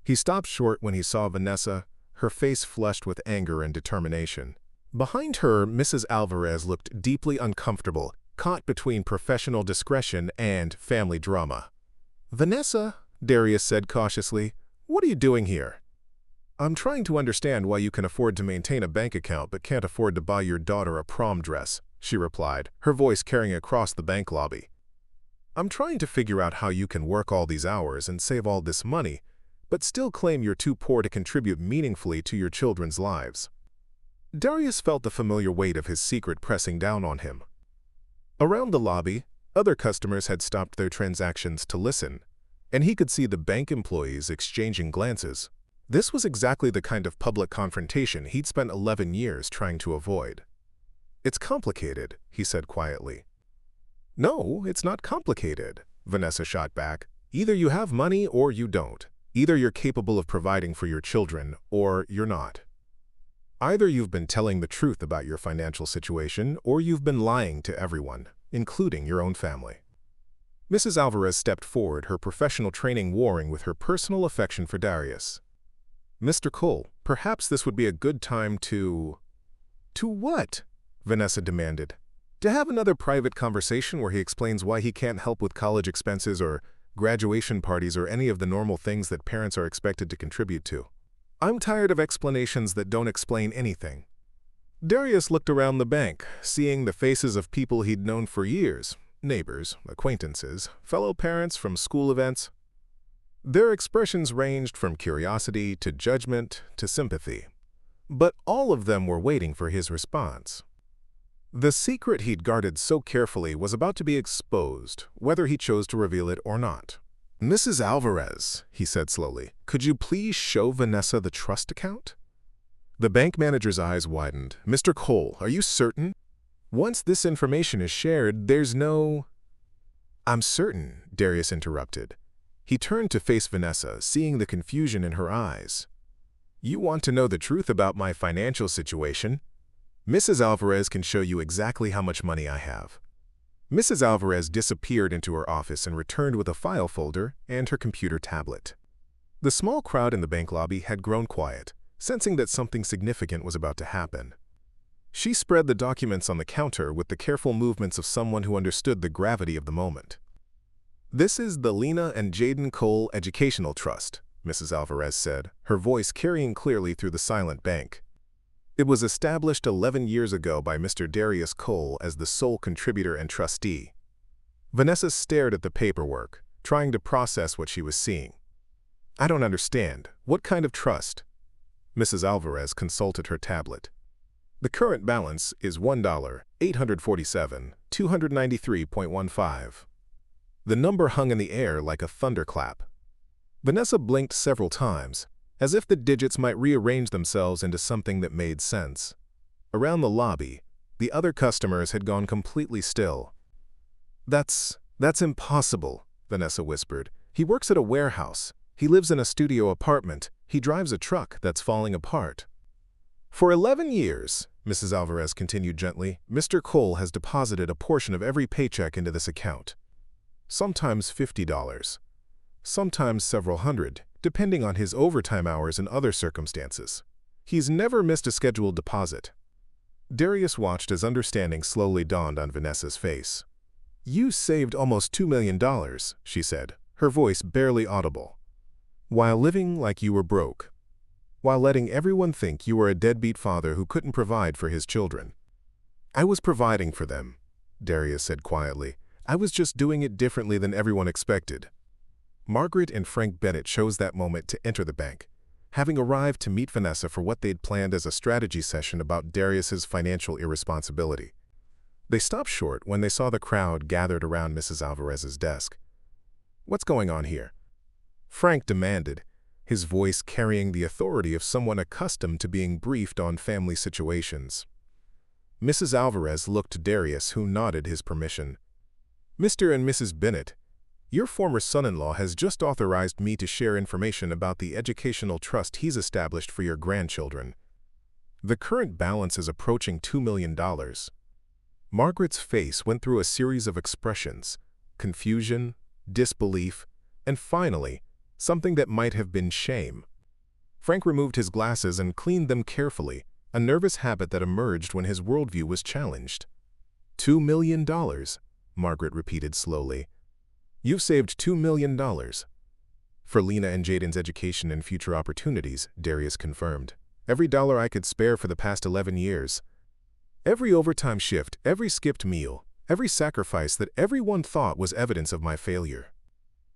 He stopped short when he saw Vanessa, her face flushed with anger and determination. Behind her, Mrs. Alvarez looked deeply uncomfortable, caught between professional discretion and family drama. "Vanessa," Darius said cautiously, "what are you doing here?" "I'm trying to understand why you can afford to maintain a bank account but can't afford to buy your daughter a prom dress," she replied, her voice carrying across the bank lobby. "I'm trying to figure out how you can work all these hours and save all this money, but still claim you're too poor to contribute meaningfully to your children's lives." Darius felt the familiar weight of his secret pressing down on him. Around the lobby, other customers had stopped their transactions to listen, and he could see the bank employees exchanging glances. This was exactly the kind of public confrontation he'd spent 11 years trying to avoid. "It's complicated," he said quietly. "No, it's not complicated," Vanessa shot back. "Either you have money or you don't. Either you're capable of providing for your children or you're not. Either you've been telling the truth about your financial situation or you've been lying to everyone, including your own family." Mrs. Alvarez stepped forward, her professional training warring with her personal affection for Darius. "Mr. Cole, perhaps this would be a good time to—" "To what?" Vanessa demanded. "To have another private conversation where he explains why he can't help with college expenses or graduation parties or any of the normal things that parents are expected to contribute to. I'm tired of explanations that don't explain anything." Darius looked around the bank, seeing the faces of people he'd known for years, neighbors, acquaintances, fellow parents from school events. Their expressions ranged from curiosity to judgment to sympathy, but all of them were waiting for his response. The secret he'd guarded so carefully was about to be exposed, whether he chose to reveal it or not. "Mrs. Alvarez," he said slowly, "could you please show Vanessa the trust account?" The bank manager's eyes widened. "Mr. Cole, are you certain? Once this information is shared, there's no—" "I'm certain," Darius interrupted. He turned to face Vanessa, seeing the confusion in her eyes. "You want to know the truth about my financial situation? Mrs. Alvarez can show you exactly how much money I have." Mrs. Alvarez disappeared into her office and returned with a file folder and her computer tablet. The small crowd in the bank lobby had grown quiet, sensing that something significant was about to happen. She spread the documents on the counter with the careful movements of someone who understood the gravity of the moment. "This is the Lena and Jaden Cole Educational Trust," Mrs. Alvarez said, her voice carrying clearly through the silent bank. "It was established 11 years ago by Mr. Darius Cole as the sole contributor and trustee." Vanessa stared at the paperwork, trying to process what she was seeing. "I don't understand. What kind of trust?" Mrs. Alvarez consulted her tablet. The current balance is $1,847,293.15. The number hung in the air like a thunderclap. Vanessa blinked several times, as if the digits might rearrange themselves into something that made sense. Around the lobby, the other customers had gone completely still. That's impossible," Vanessa whispered. "He works at a warehouse. He lives in a studio apartment. He drives a truck that's falling apart." "For 11 years," Mrs. Alvarez continued gently, "Mr. Cole has deposited a portion of every paycheck into this account. Sometimes $50, sometimes several hundred, depending on his overtime hours and other circumstances. He's never missed a scheduled deposit." Darius watched as understanding slowly dawned on Vanessa's face. "You saved almost $2 million, she said, her voice barely audible, "while living like you were broke, while letting everyone think you were a deadbeat father who couldn't provide for his children." "I was providing for them," Darius said quietly. "I was just doing it differently than everyone expected." Margaret and Frank Bennett chose that moment to enter the bank, having arrived to meet Vanessa for what they'd planned as a strategy session about Darius's financial irresponsibility. They stopped short when they saw the crowd gathered around Mrs. Alvarez's desk. "What's going on here?" Frank demanded, his voice carrying the authority of someone accustomed to being briefed on family situations. Mrs. Alvarez looked to Darius, who nodded his permission. "Mr. and Mrs. Bennett, your former son-in-law has just authorized me to share information about the educational trust he's established for your grandchildren. The current balance is approaching $2 million. Margaret's face went through a series of expressions: confusion, disbelief, and finally, something that might have been shame. Frank removed his glasses and cleaned them carefully, a nervous habit that emerged when his worldview was challenged. $2 million, Margaret repeated slowly. "You've saved $2 million. For Lena and Jaden's education and future opportunities," Darius confirmed. "Every dollar I could spare for the past 11 years. Every overtime shift, every skipped meal, every sacrifice that everyone thought was evidence of my failure."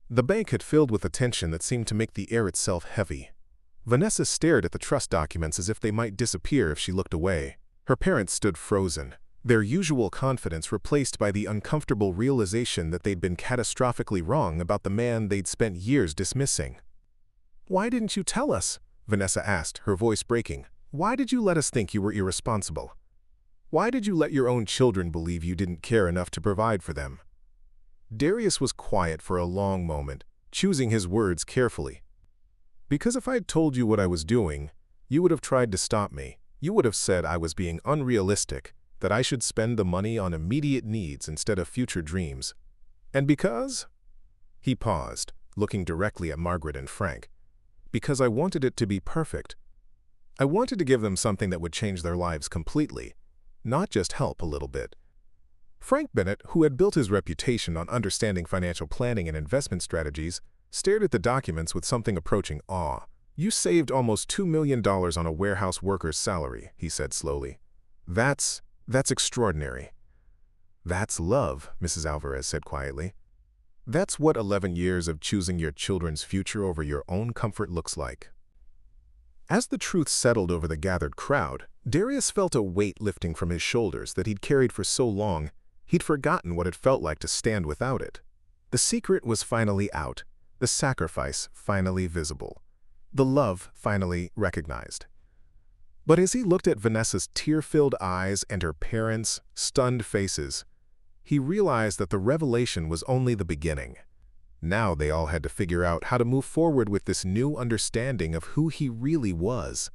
The bank had filled with a tension that seemed to make the air itself heavy. Vanessa stared at the trust documents as if they might disappear if she looked away. Her parents stood frozen, their usual confidence replaced by the uncomfortable realization that they'd been catastrophically wrong about the man they'd spent years dismissing. "Why didn't you tell us?" Vanessa asked, her voice breaking. "Why did you let us think you were irresponsible? Why did you let your own children believe you didn't care enough to provide for them?" Darius was quiet for a long moment, choosing his words carefully. "Because if I'd told you what I was doing, you would have tried to stop me. You would have said I was being unrealistic, that I should spend the money on immediate needs instead of future dreams. And because—" He paused, looking directly at Margaret and Frank. "Because I wanted it to be perfect. I wanted to give them something that would change their lives completely, not just help a little bit." Frank Bennett, who had built his reputation on understanding financial planning and investment strategies, stared at the documents with something approaching awe. "You saved almost $2 million on a warehouse worker's salary," he said slowly. That's extraordinary." "That's love," Mrs. Alvarez said quietly. "That's what 11 years of choosing your children's future over your own comfort looks like." As the truth settled over the gathered crowd, Darius felt a weight lifting from his shoulders that he'd carried for so long, he'd forgotten what it felt like to stand without it. The secret was finally out, the sacrifice finally visible, the love finally recognized. But as he looked at Vanessa's tear-filled eyes and her parents' stunned faces, he realized that the revelation was only the beginning. Now they all had to figure out how to move forward with this new understanding of who he really was.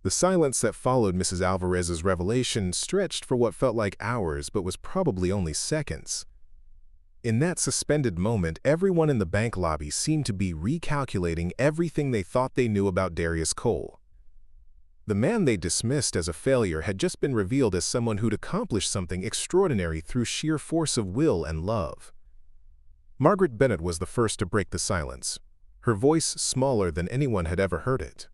The silence that followed Mrs. Alvarez's revelation stretched for what felt like hours but was probably only seconds. In that suspended moment, everyone in the bank lobby seemed to be recalculating everything they thought they knew about Darius Cole. The man they dismissed as a failure had just been revealed as someone who'd accomplished something extraordinary through sheer force of will and love. Margaret Bennett was the first to break the silence, her voice smaller than anyone had ever heard it.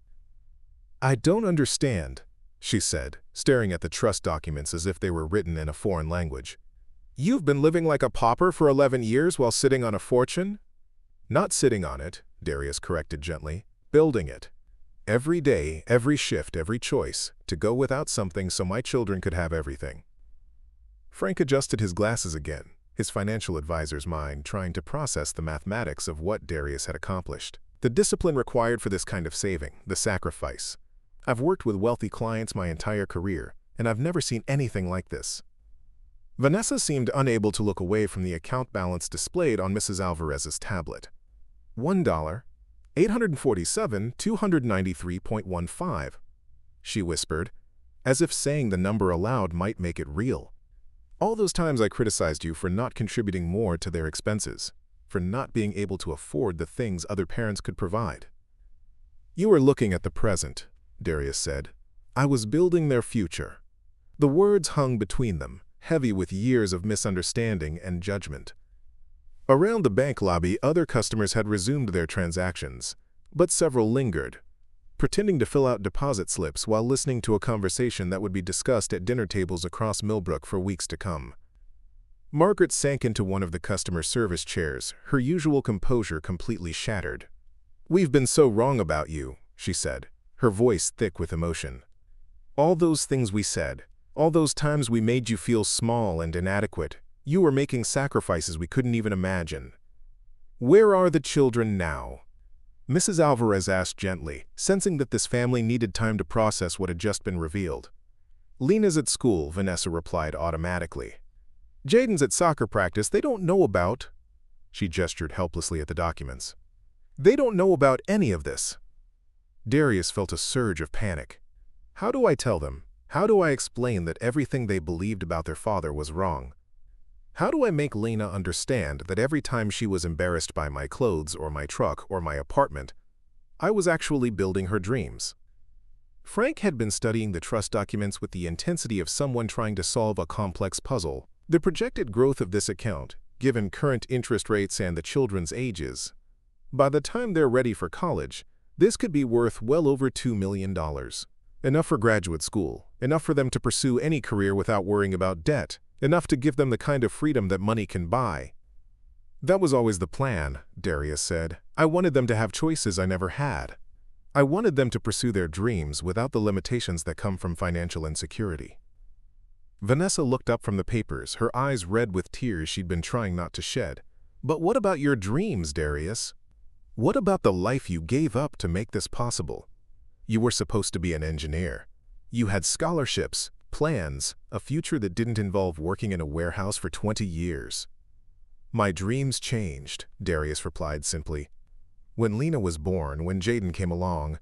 "I don't understand," she said, staring at the trust documents as if they were written in a foreign language. "You've been living like a pauper for 11 years while sitting on a fortune?" "Not sitting on it," Darius corrected gently, "building it. Every day, every shift, every choice, to go without something so my children could have everything. Frank adjusted his glasses again, his financial advisor's mind trying to process the mathematics of what Darius had accomplished. The discipline required for this kind of saving, the sacrifice. I've worked with wealthy clients my entire career, and I've never seen anything like this. Vanessa seemed unable to look away from the account balance displayed on Mrs. Alvarez's tablet. $1,847,293.15, she whispered, as if saying the number aloud might make it real. All those times I criticized you for not contributing more to their expenses, for not being able to afford the things other parents could provide. You are looking at the present, Darius said. I was building their future. The words hung between them, heavy with years of misunderstanding and judgment. Around the bank lobby, other customers had resumed their transactions, but several lingered, pretending to fill out deposit slips while listening to a conversation that would be discussed at dinner tables across Millbrook for weeks to come. Margaret sank into one of the customer service chairs, her usual composure completely shattered. "We've been so wrong about you," she said, her voice thick with emotion. "All those things we said, all those times we made you feel small and inadequate, you were making sacrifices we couldn't even imagine. Where are the children now?" Mrs. Alvarez asked gently, sensing that this family needed time to process what had just been revealed. "Lena's at school," Vanessa replied automatically. "Jaden's at soccer practice. They don't know about—" She gestured helplessly at the documents. "They don't know about any of this." Darius felt a surge of panic. How do I tell them? How do I explain that everything they believed about their father was wrong? How do I make Lena understand that every time she was embarrassed by my clothes or my truck or my apartment, I was actually building her dreams? Frank had been studying the trust documents with the intensity of someone trying to solve a complex puzzle. The projected growth of this account, given current interest rates and the children's ages, by the time they're ready for college, this could be worth well over $2 million. Enough for graduate school, enough for them to pursue any career without worrying about debt, enough to give them the kind of freedom that money can buy. "That was always the plan," Darius said. "I wanted them to have choices I never had. I wanted them to pursue their dreams without the limitations that come from financial insecurity." Vanessa looked up from the papers, her eyes red with tears she'd been trying not to shed. "But what about your dreams, Darius? What about the life you gave up to make this possible? You were supposed to be an engineer. You had scholarships, plans, a future that didn't involve working in a warehouse for 20 years. "My dreams changed," Darius replied simply. "When Lena was born, when Jaden came along,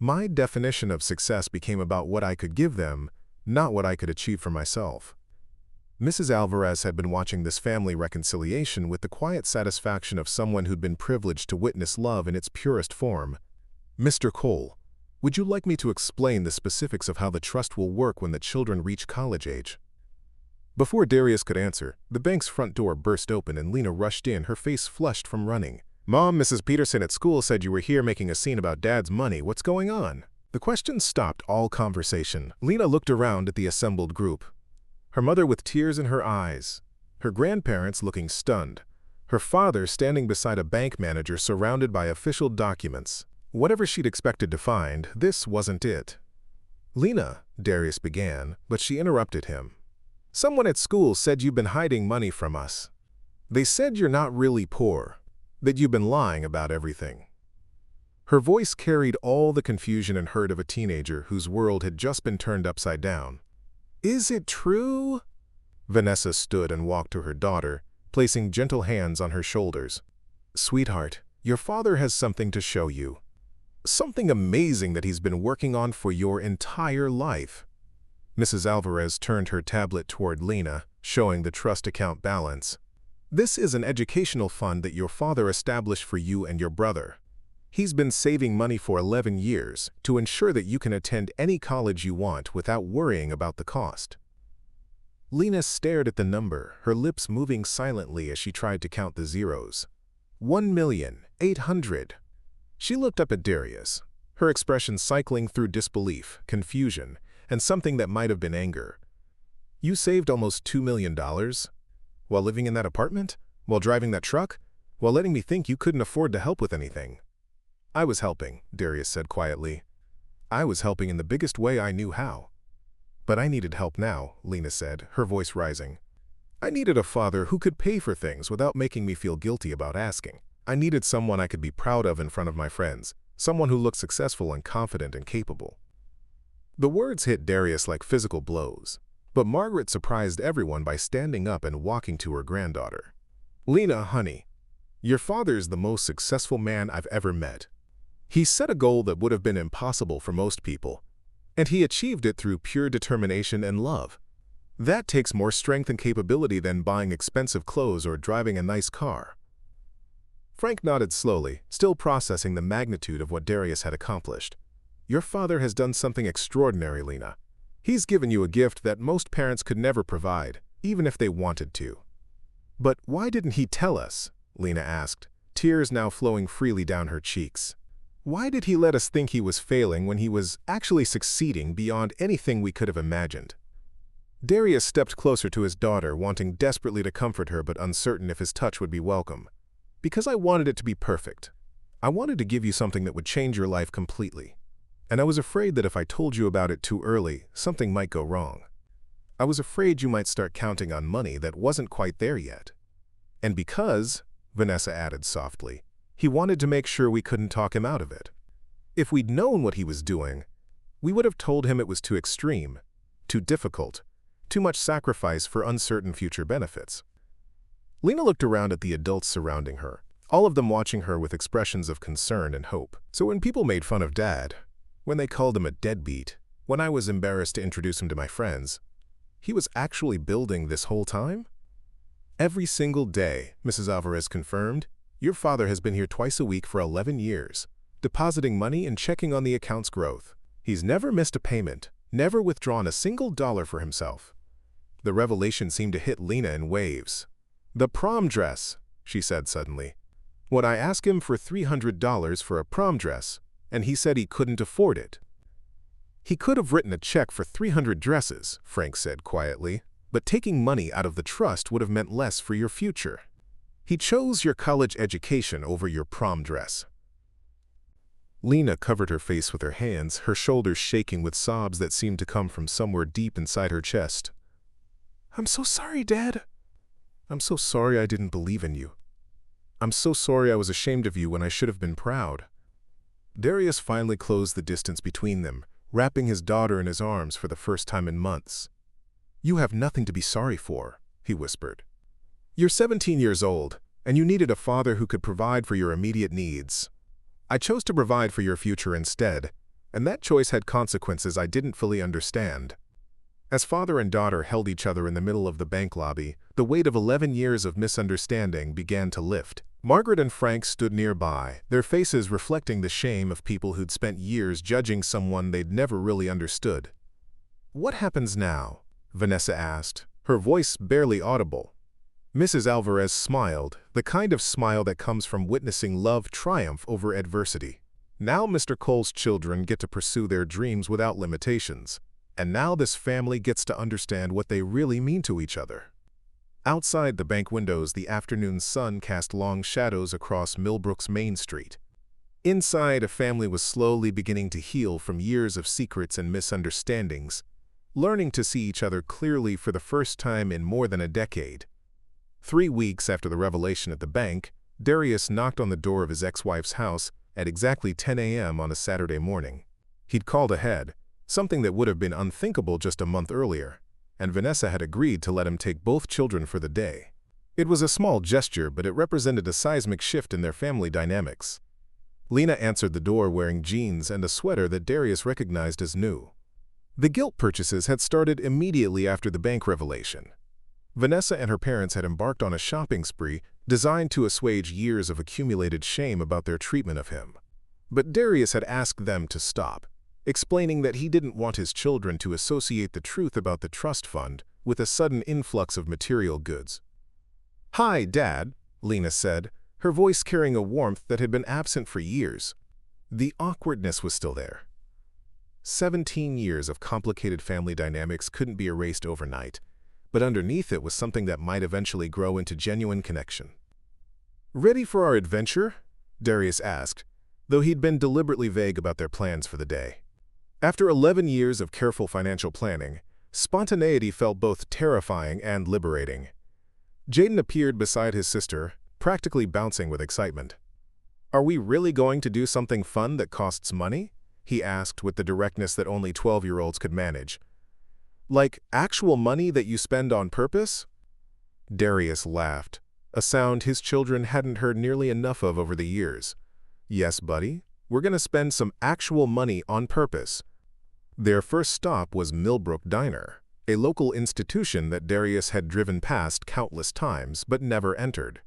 my definition of success became about what I could give them, not what I could achieve for myself." Mrs. Alvarez had been watching this family reconciliation with the quiet satisfaction of someone who'd been privileged to witness love in its purest form. "Mr. Cole, would you like me to explain the specifics of how the trust will work when the children reach college age?" Before Darius could answer, the bank's front door burst open and Lena rushed in, her face flushed from running. "Mom, Mrs. Peterson at school said you were here making a scene about Dad's money. What's going on?" The question stopped all conversation. Lena looked around at the assembled group, her mother with tears in her eyes, her grandparents looking stunned, her father standing beside a bank manager surrounded by official documents. Whatever she'd expected to find, this wasn't it. "Lena," Darius began, but she interrupted him. "Someone at school said you've been hiding money from us. They said you're not really poor, that you've been lying about everything." Her voice carried all the confusion and hurt of a teenager whose world had just been turned upside down. "Is it true?" Vanessa stood and walked to her daughter, placing gentle hands on her shoulders. "Sweetheart, your father has something to show you. Something amazing that he's been working on for your entire life." Mrs. Alvarez turned her tablet toward Lena, showing the trust account balance. "This is an educational fund that your father established for you and your brother. He's been saving money for 11 years to ensure that you can attend any college you want without worrying about the cost." Lena stared at the number, her lips moving silently as she tried to count the zeros. 1,800,000. She looked up at Darius, her expression cycling through disbelief, confusion, and something that might have been anger. "You saved almost $2 million? While living in that apartment? While driving that truck? While letting me think you couldn't afford to help with anything?" "I was helping," Darius said quietly. I was helping in the biggest way I knew how. But I needed help now, Lena said, her voice rising. I needed a father who could pay for things without making me feel guilty about asking. I needed someone I could be proud of in front of my friends, someone who looked successful and confident and capable. The words hit Darius like physical blows, but Margaret surprised everyone by standing up and walking to her granddaughter. Lena, honey, your father's the most successful man I've ever met. He set a goal that would have been impossible for most people, and he achieved it through pure determination and love. That takes more strength and capability than buying expensive clothes or driving a nice car. Frank nodded slowly, still processing the magnitude of what Darius had accomplished. Your father has done something extraordinary, Lena. He's given you a gift that most parents could never provide, even if they wanted to. But why didn't he tell us? Lena asked, tears now flowing freely down her cheeks. Why did he let us think he was failing when he was actually succeeding beyond anything we could have imagined? Darius stepped closer to his daughter, wanting desperately to comfort her but uncertain if his touch would be welcome. Because I wanted it to be perfect. I wanted to give you something that would change your life completely. And I was afraid that if I told you about it too early, something might go wrong. I was afraid you might start counting on money that wasn't quite there yet. And because, Vanessa added softly, he wanted to make sure we couldn't talk him out of it. If we'd known what he was doing, we would have told him it was too extreme, too difficult, too much sacrifice for uncertain future benefits. Lena looked around at the adults surrounding her, all of them watching her with expressions of concern and hope. So when people made fun of Dad, when they called him a deadbeat, when I was embarrassed to introduce him to my friends, he was actually building this whole time? Every single day, Mrs. Alvarez confirmed, your father has been here twice a week for 11 years, depositing money and checking on the account's growth. He's never missed a payment, never withdrawn a single dollar for himself. The revelation seemed to hit Lena in waves. The prom dress, she said suddenly. When I asked him for $300 for a prom dress, and he said he couldn't afford it. He could have written a check for 300 dresses, Frank said quietly, but taking money out of the trust would have meant less for your future. He chose your college education over your prom dress. Lena covered her face with her hands, her shoulders shaking with sobs that seemed to come from somewhere deep inside her chest. I'm so sorry, Dad. I'm so sorry I didn't believe in you. I'm so sorry I was ashamed of you when I should have been proud. Darius finally closed the distance between them, wrapping his daughter in his arms for the first time in months. You have nothing to be sorry for, he whispered. You're 17 years old, and you needed a father who could provide for your immediate needs. I chose to provide for your future instead, and that choice had consequences I didn't fully understand. As father and daughter held each other in the middle of the bank lobby, the weight of 11 years of misunderstanding began to lift. Margaret and Frank stood nearby, their faces reflecting the shame of people who'd spent years judging someone they'd never really understood. What happens now? Vanessa asked, her voice barely audible. Mrs. Alvarez smiled, the kind of smile that comes from witnessing love triumph over adversity. Now Mr. Cole's children get to pursue their dreams without limitations, and now this family gets to understand what they really mean to each other. Outside the bank windows, the afternoon sun cast long shadows across Millbrook's Main Street. Inside, a family was slowly beginning to heal from years of secrets and misunderstandings, learning to see each other clearly for the first time in more than a decade. 3 weeks after the revelation at the bank, Darius knocked on the door of his ex-wife's house at exactly 10 a.m. on a Saturday morning. He'd called ahead, something that would have been unthinkable just a month earlier, and Vanessa had agreed to let him take both children for the day. It was a small gesture, but it represented a seismic shift in their family dynamics. Lena answered the door wearing jeans and a sweater that Darius recognized as new. The guilt purchases had started immediately after the bank revelation. Vanessa and her parents had embarked on a shopping spree designed to assuage years of accumulated shame about their treatment of him. But Darius had asked them to stop, explaining that he didn't want his children to associate the truth about the trust fund with a sudden influx of material goods. "Hi, Dad," Lena said, her voice carrying a warmth that had been absent for years. The awkwardness was still there. 17 years of complicated family dynamics couldn't be erased overnight, but underneath it was something that might eventually grow into genuine connection. "Ready for our adventure?" Darius asked, though he'd been deliberately vague about their plans for the day. After 11 years of careful financial planning, spontaneity felt both terrifying and liberating. Jaden appeared beside his sister, practically bouncing with excitement. "Are we really going to do something fun that costs money?" he asked with the directness that only 12-year-olds could manage. "Like actual money that you spend on purpose?" Darius laughed, a sound his children hadn't heard nearly enough of over the years. "Yes, buddy, we're going to spend some actual money on purpose." Their first stop was Millbrook Diner, a local institution that Darius had driven past countless times but never entered.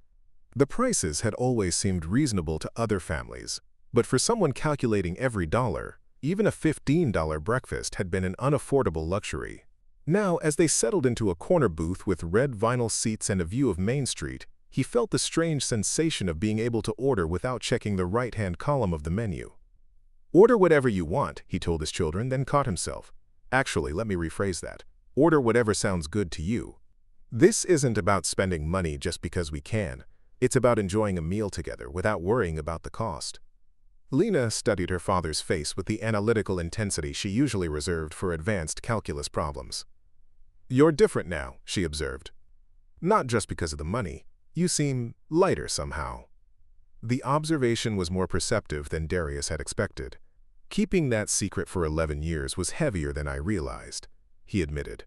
The prices had always seemed reasonable to other families, but for someone calculating every dollar, even a $15 breakfast had been an unaffordable luxury. Now, as they settled into a corner booth with red vinyl seats and a view of Main Street, he felt the strange sensation of being able to order without checking the right-hand column of the menu. "Order whatever you want," he told his children, then caught himself. "Actually, let me rephrase that. Order whatever sounds good to you. This isn't about spending money just because we can. It's about enjoying a meal together without worrying about the cost." Lena studied her father's face with the analytical intensity she usually reserved for advanced calculus problems. "You're different now," she observed. "Not just because of the money. You seem lighter somehow." The observation was more perceptive than Darius had expected. "Keeping that secret for 11 years was heavier than I realized," he admitted.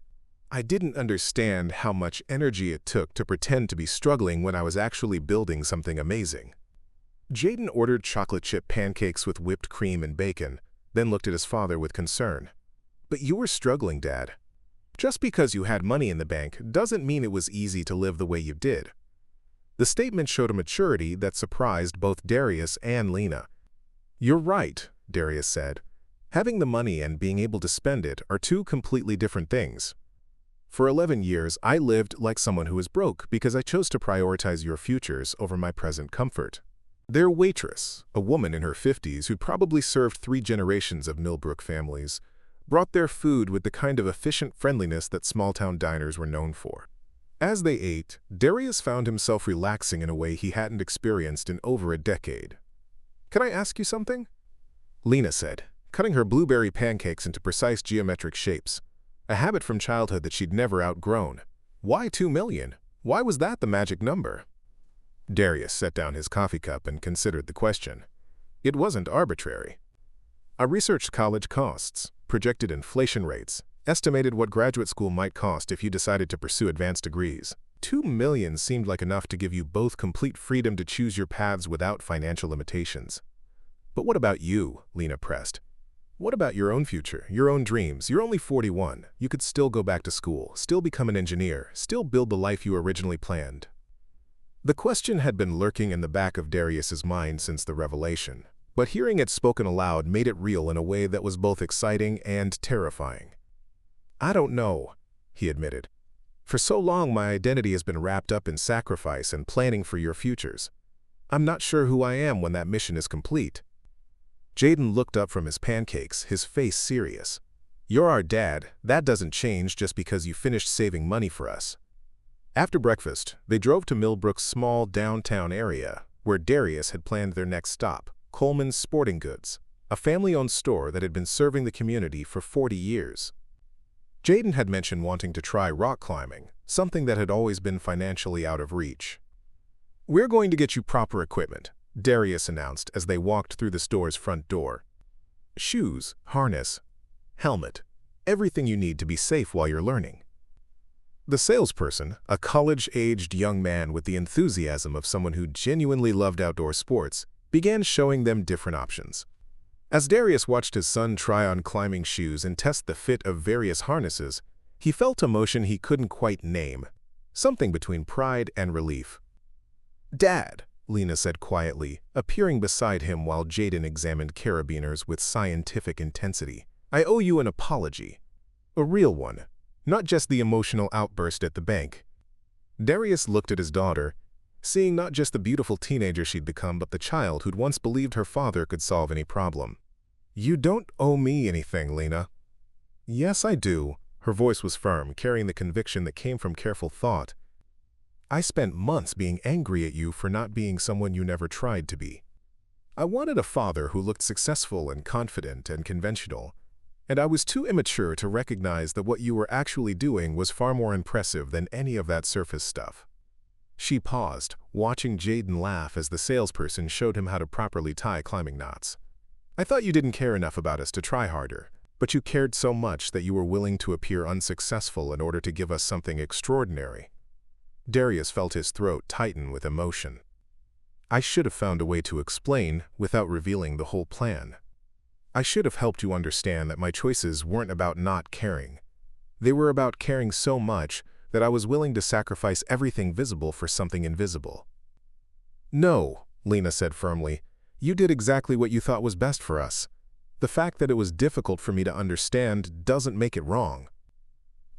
"I didn't understand how much energy it took to pretend to be struggling when I was actually building something amazing." Jaden ordered chocolate chip pancakes with whipped cream and bacon, then looked at his father with concern. "But you were struggling, Dad. Just because you had money in the bank doesn't mean it was easy to live the way you did." The statement showed a maturity that surprised both Darius and Lena. "You're right," Darius said. "Having the money and being able to spend it are two completely different things. For 11 years, I lived like someone who was broke because I chose to prioritize your futures over my present comfort." Their waitress, a woman in her 50s who'd probably served 3 generations of Millbrook families, brought their food with the kind of efficient friendliness that small-town diners were known for. As they ate, Darius found himself relaxing in a way he hadn't experienced in over a decade. "Can I ask you something?" Lena said, cutting her blueberry pancakes into precise geometric shapes, a habit from childhood that she'd never outgrown. "Why 2 million? Why was that the magic number?" Darius set down his coffee cup and considered the question. It wasn't arbitrary. I researched college costs, projected inflation rates, estimated what graduate school might cost if you decided to pursue advanced degrees. 2 million seemed like enough to give you both complete freedom to choose your paths without financial limitations. "But what about you?" Lena pressed. "What about your own future, your own dreams? You're only 41. You could still go back to school, still become an engineer, still build the life you originally planned." The question had been lurking in the back of Darius's mind since the revelation, but hearing it spoken aloud made it real in a way that was both exciting and terrifying. "I don't know," he admitted. "For so long my identity has been wrapped up in sacrifice and planning for your futures. I'm not sure who I am when that mission is complete." Jaden looked up from his pancakes, his face serious. "You're our dad. That doesn't change just because you finished saving money for us." After breakfast, they drove to Millbrook's small downtown area, where Darius had planned their next stop, Coleman's Sporting Goods, a family-owned store that had been serving the community for 40 years. Jaden had mentioned wanting to try rock climbing, something that had always been financially out of reach. "We're going to get you proper equipment," Darius announced as they walked through the store's front door. "Shoes, harness, helmet, everything you need to be safe while you're learning." The salesperson, a college-aged young man with the enthusiasm of someone who genuinely loved outdoor sports, began showing them different options. As Darius watched his son try on climbing shoes and test the fit of various harnesses, he felt emotion he couldn't quite name, something between pride and relief. "Dad," Lena said quietly, appearing beside him while Jaden examined carabiners with scientific intensity, "I owe you an apology. A real one. Not just the emotional outburst at the bank." Darius looked at his daughter, seeing not just the beautiful teenager she'd become but the child who'd once believed her father could solve any problem. "You don't owe me anything, Lena." "Yes, I do." Her voice was firm, carrying the conviction that came from careful thought. "I spent months being angry at you for not being someone you never tried to be. I wanted a father who looked successful and confident and conventional. and I was too immature to recognize that what you were actually doing was far more impressive than any of that surface stuff." She paused, watching Jaden laugh as the salesperson showed him how to properly tie climbing knots. "I thought you didn't care enough about us to try harder, but you cared so much that you were willing to appear unsuccessful in order to give us something extraordinary." Darius felt his throat tighten with emotion. "I should have found a way to explain without revealing the whole plan. I should have helped you understand that my choices weren't about not caring. They were about caring so much that I was willing to sacrifice everything visible for something invisible." "No," Lena said firmly. "You did exactly what you thought was best for us. The fact that it was difficult for me to understand doesn't make it wrong."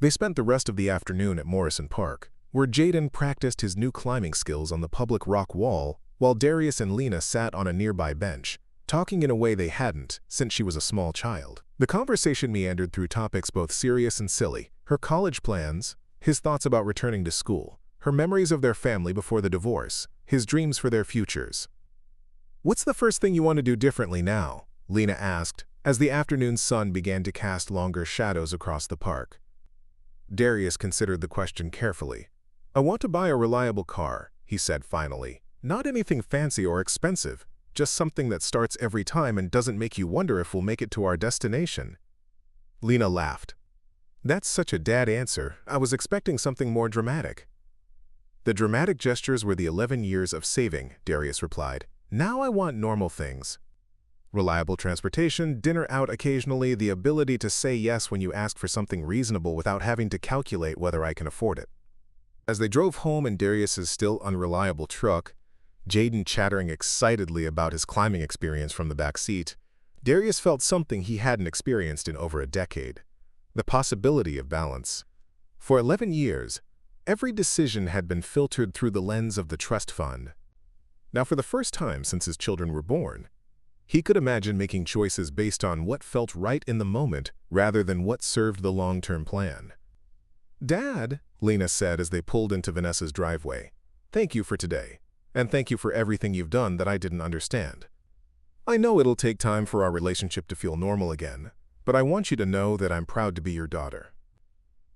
They spent the rest of the afternoon at Morrison Park, where Jaden practiced his new climbing skills on the public rock wall, while Darius and Lena sat on a nearby bench, talking in a way they hadn't since she was a small child. The conversation meandered through topics both serious and silly: her college plans, his thoughts about returning to school, her memories of their family before the divorce, his dreams for their futures. "What's the first thing you want to do differently now?" Lena asked, as the afternoon sun began to cast longer shadows across the park. Darius considered the question carefully. "I want to buy a reliable car," he said finally. "Not anything fancy or expensive, just something that starts every time and doesn't make you wonder if we'll make it to our destination." Lena laughed. "That's such a dad answer. I was expecting something more dramatic." "The dramatic gestures were the 11 years of saving," Darius replied. "Now I want normal things. Reliable transportation, dinner out occasionally, the ability to say yes when you ask for something reasonable without having to calculate whether I can afford it." As they drove home in Darius's still unreliable truck, Jaden chattering excitedly about his climbing experience from the back seat, Darius felt something he hadn't experienced in over a decade: the possibility of balance. For 11 years, every decision had been filtered through the lens of the trust fund. Now, for the first time since his children were born, he could imagine making choices based on what felt right in the moment rather than what served the long-term plan. "Dad," Lena said as they pulled into Vanessa's driveway, "thank you for today, and thank you for everything you've done that I didn't understand. I know it'll take time for our relationship to feel normal again, but I want you to know that I'm proud to be your daughter."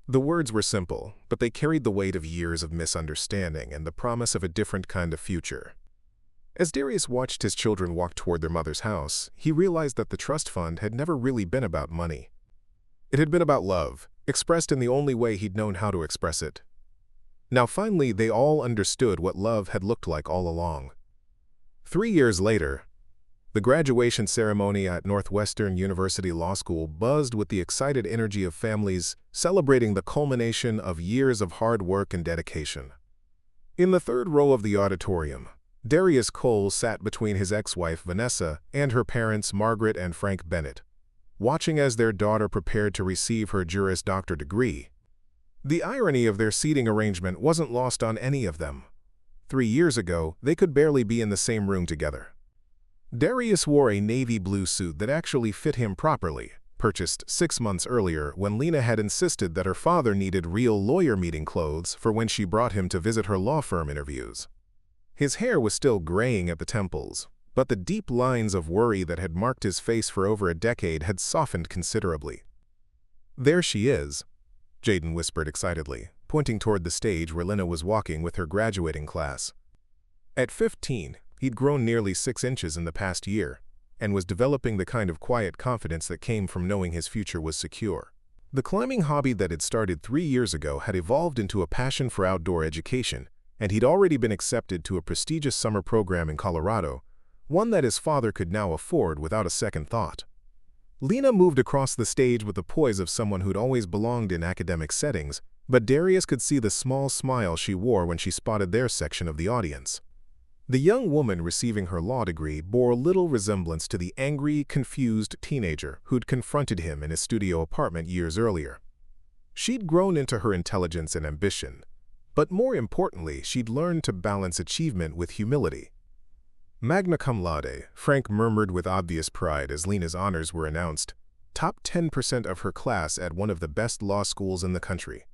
The words were simple, but they carried the weight of years of misunderstanding and the promise of a different kind of future. As Darius watched his children walk toward their mother's house, he realized that the trust fund had never really been about money. It had been about love, expressed in the only way he'd known how to express it. Now finally, they all understood what love had looked like all along. 3 years later, the graduation ceremony at Northwestern University Law School buzzed with the excited energy of families celebrating the culmination of years of hard work and dedication. In the third row of the auditorium, Darius Cole sat between his ex-wife Vanessa and her parents Margaret and Frank Bennett, watching as their daughter prepared to receive her Juris Doctor degree. The irony of their seating arrangement wasn't lost on any of them. 3 years ago, they could barely be in the same room together. Darius wore a navy blue suit that actually fit him properly, purchased 6 months earlier when Lena had insisted that her father needed real lawyer meeting clothes for when she brought him to visit her law firm interviews. His hair was still graying at the temples, but the deep lines of worry that had marked his face for over a decade had softened considerably. "There she is," Jaden whispered excitedly, pointing toward the stage where Lena was walking with her graduating class. At 15, he'd grown nearly 6 inches in the past year, and was developing the kind of quiet confidence that came from knowing his future was secure. The climbing hobby that had started 3 years ago had evolved into a passion for outdoor education, and he'd already been accepted to a prestigious summer program in Colorado, one that his father could now afford without a second thought. Lena moved across the stage with the poise of someone who'd always belonged in academic settings, but Darius could see the small smile she wore when she spotted their section of the audience. The young woman receiving her law degree bore little resemblance to the angry, confused teenager who'd confronted him in his studio apartment years earlier. She'd grown into her intelligence and ambition, but more importantly, she'd learned to balance achievement with humility. "Magna cum laude," Frank murmured with obvious pride as Lena's honors were announced. Top 10% of her class at one of the best law schools in the country.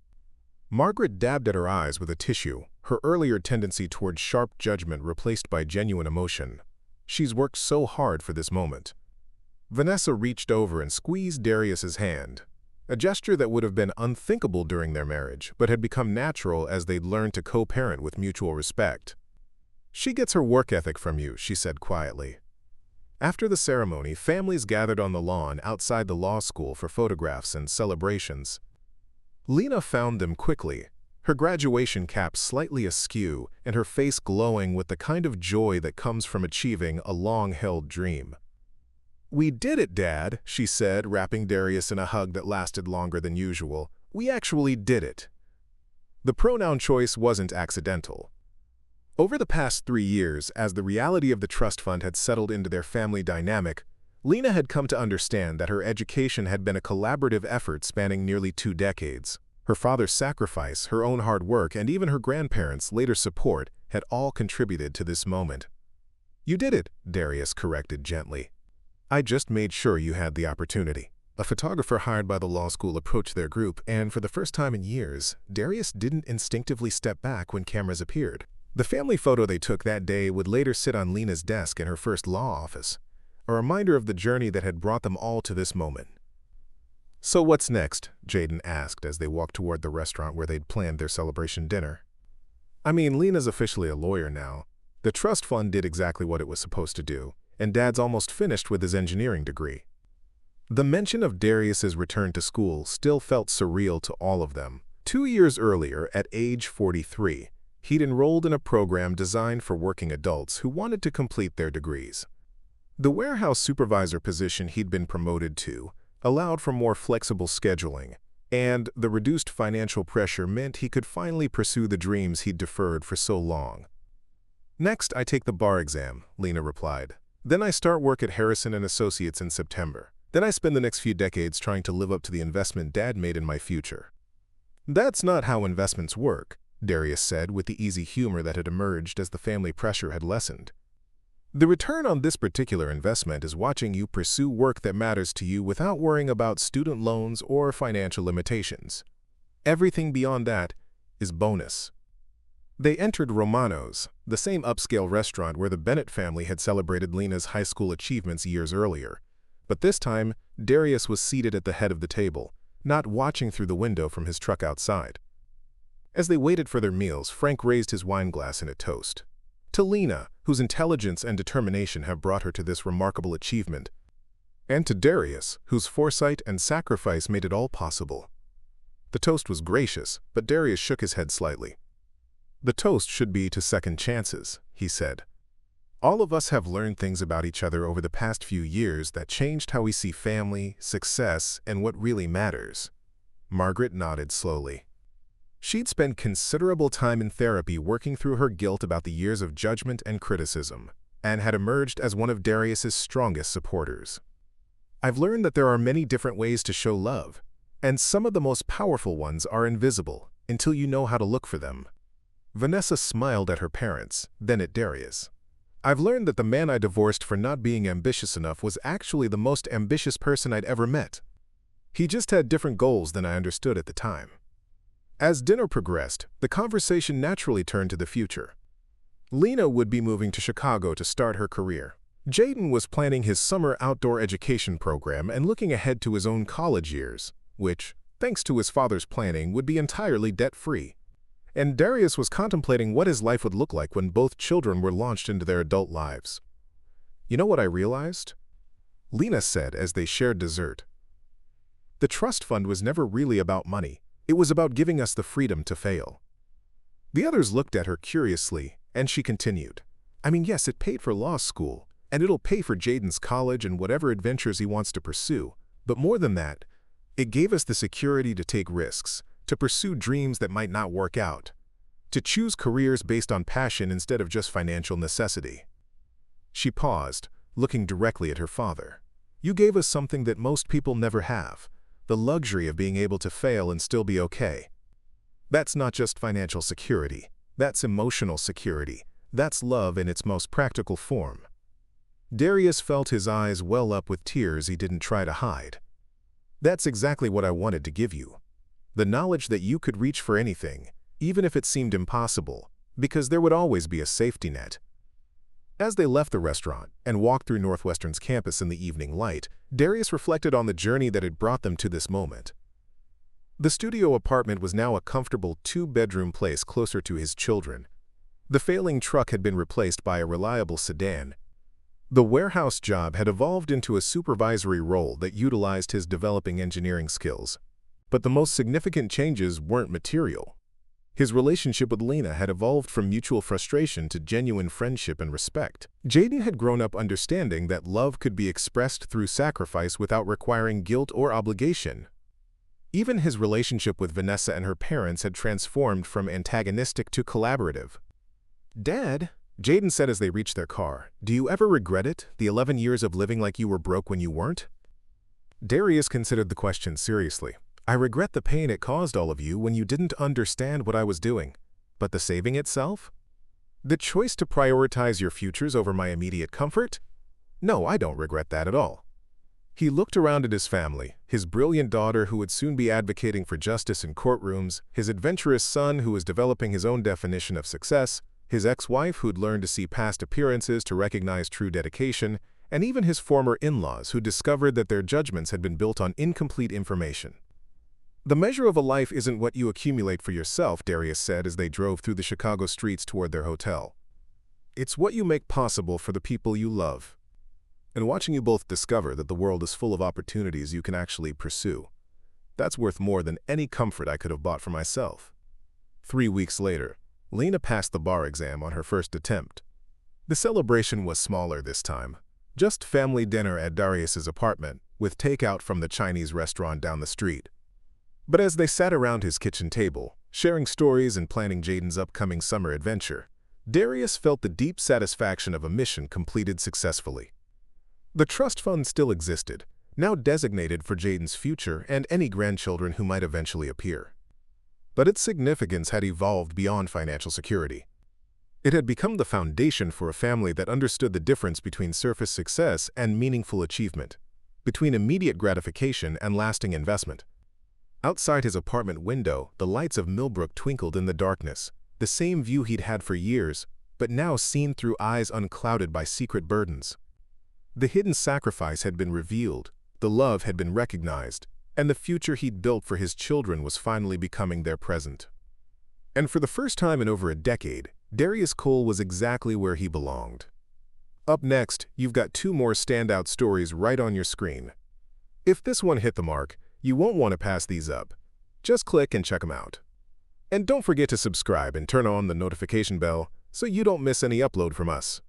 Margaret dabbed at her eyes with a tissue, her earlier tendency toward sharp judgment replaced by genuine emotion. "She's worked so hard for this moment." Vanessa reached over and squeezed Darius's hand, a gesture that would have been unthinkable during their marriage, but had become natural as they'd learned to co-parent with mutual respect. "She gets her work ethic from you," she said quietly. After the ceremony, families gathered on the lawn outside the law school for photographs and celebrations. Lena found them quickly, her graduation cap slightly askew and her face glowing with the kind of joy that comes from achieving a long-held dream. "We did it, Dad," she said, wrapping Darius in a hug that lasted longer than usual. "We actually did it." The pronoun choice wasn't accidental. Over the past 3 years, as the reality of the trust fund had settled into their family dynamic, Lena had come to understand that her education had been a collaborative effort spanning nearly 2 decades. Her father's sacrifice, her own hard work, and even her grandparents' later support had all contributed to this moment. "You did it," Darius corrected gently. "I just made sure you had the opportunity." A photographer hired by the law school approached their group, and for the first time in years, Darius didn't instinctively step back when cameras appeared. The family photo they took that day would later sit on Lena's desk in her first law office, a reminder of the journey that had brought them all to this moment. "So what's next?" Jaden asked as they walked toward the restaurant where they'd planned their celebration dinner. "I mean, Lena's officially a lawyer now. The trust fund did exactly what it was supposed to do, and Dad's almost finished with his engineering degree." The mention of Darius's return to school still felt surreal to all of them. 2 years earlier, at age 43, he'd enrolled in a program designed for working adults who wanted to complete their degrees. The warehouse supervisor position he'd been promoted to allowed for more flexible scheduling, and the reduced financial pressure meant he could finally pursue the dreams he'd deferred for so long. "Next, I take the bar exam," Lena replied. "Then I start work at Harrison & Associates in September. Then I spend the next few decades trying to live up to the investment Dad made in my future." "That's not how investments work," Darius said with the easy humor that had emerged as the family pressure had lessened. "The return on this particular investment is watching you pursue work that matters to you without worrying about student loans or financial limitations. Everything beyond that is bonus." They entered Romano's, the same upscale restaurant where the Bennett family had celebrated Lena's high school achievements years earlier. But this time, Darius was seated at the head of the table, not watching through the window from his truck outside. As they waited for their meals, Frank raised his wine glass in a toast. "To Lena, whose intelligence and determination have brought her to this remarkable achievement. And to Darius, whose foresight and sacrifice made it all possible." The toast was gracious, but Darius shook his head slightly. "The toast should be to second chances," he said. "All of us have learned things about each other over the past few years that changed how we see family, success, and what really matters." Margaret nodded slowly. She'd spent considerable time in therapy working through her guilt about the years of judgment and criticism, and had emerged as one of Darius's strongest supporters. "I've learned that there are many different ways to show love, and some of the most powerful ones are invisible until you know how to look for them." Vanessa smiled at her parents, then at Darius. "I've learned that the man I divorced for not being ambitious enough was actually the most ambitious person I'd ever met. He just had different goals than I understood at the time." As dinner progressed, the conversation naturally turned to the future. Lena would be moving to Chicago to start her career. Jaden was planning his summer outdoor education program and looking ahead to his own college years, which, thanks to his father's planning, would be entirely debt-free. And Darius was contemplating what his life would look like when both children were launched into their adult lives. "You know what I realized?" Lena said as they shared dessert. "The trust fund was never really about money. It was about giving us the freedom to fail." The others looked at her curiously, and she continued. "I mean, yes, it paid for law school, and it'll pay for Jaden's college and whatever adventures he wants to pursue. But more than that, it gave us the security to take risks, to pursue dreams that might not work out, to choose careers based on passion instead of just financial necessity." She paused, looking directly at her father. "You gave us something that most people never have, the luxury of being able to fail and still be okay. That's not just financial security, that's emotional security, that's love in its most practical form." Darius felt his eyes well up with tears he didn't try to hide. "That's exactly what I wanted to give you. The knowledge that you could reach for anything, even if it seemed impossible, because there would always be a safety net." As they left the restaurant and walked through Northwestern's campus in the evening light, Darius reflected on the journey that had brought them to this moment. The studio apartment was now a comfortable two-bedroom place closer to his children. The failing truck had been replaced by a reliable sedan. The warehouse job had evolved into a supervisory role that utilized his developing engineering skills. But the most significant changes weren't material. His relationship with Lena had evolved from mutual frustration to genuine friendship and respect. Jaden had grown up understanding that love could be expressed through sacrifice without requiring guilt or obligation. Even his relationship with Vanessa and her parents had transformed from antagonistic to collaborative. "Dad," Jaden said as they reached their car, "do you ever regret it, the 11 years of living like you were broke when you weren't?" Darius considered the question seriously. "I regret the pain it caused all of you when you didn't understand what I was doing. But the saving itself? The choice to prioritize your futures over my immediate comfort? No, I don't regret that at all." He looked around at his family, his brilliant daughter who would soon be advocating for justice in courtrooms, his adventurous son who was developing his own definition of success, his ex-wife who'd learned to see past appearances to recognize true dedication, and even his former in-laws who discovered that their judgments had been built on incomplete information. "The measure of a life isn't what you accumulate for yourself," Darius said as they drove through the Chicago streets toward their hotel. "It's what you make possible for the people you love. And watching you both discover that the world is full of opportunities you can actually pursue, that's worth more than any comfort I could have bought for myself." 3 weeks later, Lena passed the bar exam on her first attempt. The celebration was smaller this time. Just family dinner at Darius's apartment, with takeout from the Chinese restaurant down the street. But as they sat around his kitchen table, sharing stories and planning Jaden's upcoming summer adventure, Darius felt the deep satisfaction of a mission completed successfully. The trust fund still existed, now designated for Jaden's future and any grandchildren who might eventually appear. But its significance had evolved beyond financial security. It had become the foundation for a family that understood the difference between surface success and meaningful achievement, between immediate gratification and lasting investment. Outside his apartment window, the lights of Millbrook twinkled in the darkness, the same view he'd had for years, but now seen through eyes unclouded by secret burdens. The hidden sacrifice had been revealed, the love had been recognized, and the future he'd built for his children was finally becoming their present. And for the first time in over a decade, Darius Cole was exactly where he belonged. Up next, you've got 2 more standout stories right on your screen. If this one hit the mark, you won't want to pass these up. Just click and check them out. And don't forget to subscribe and turn on the notification bell so you don't miss any upload from us.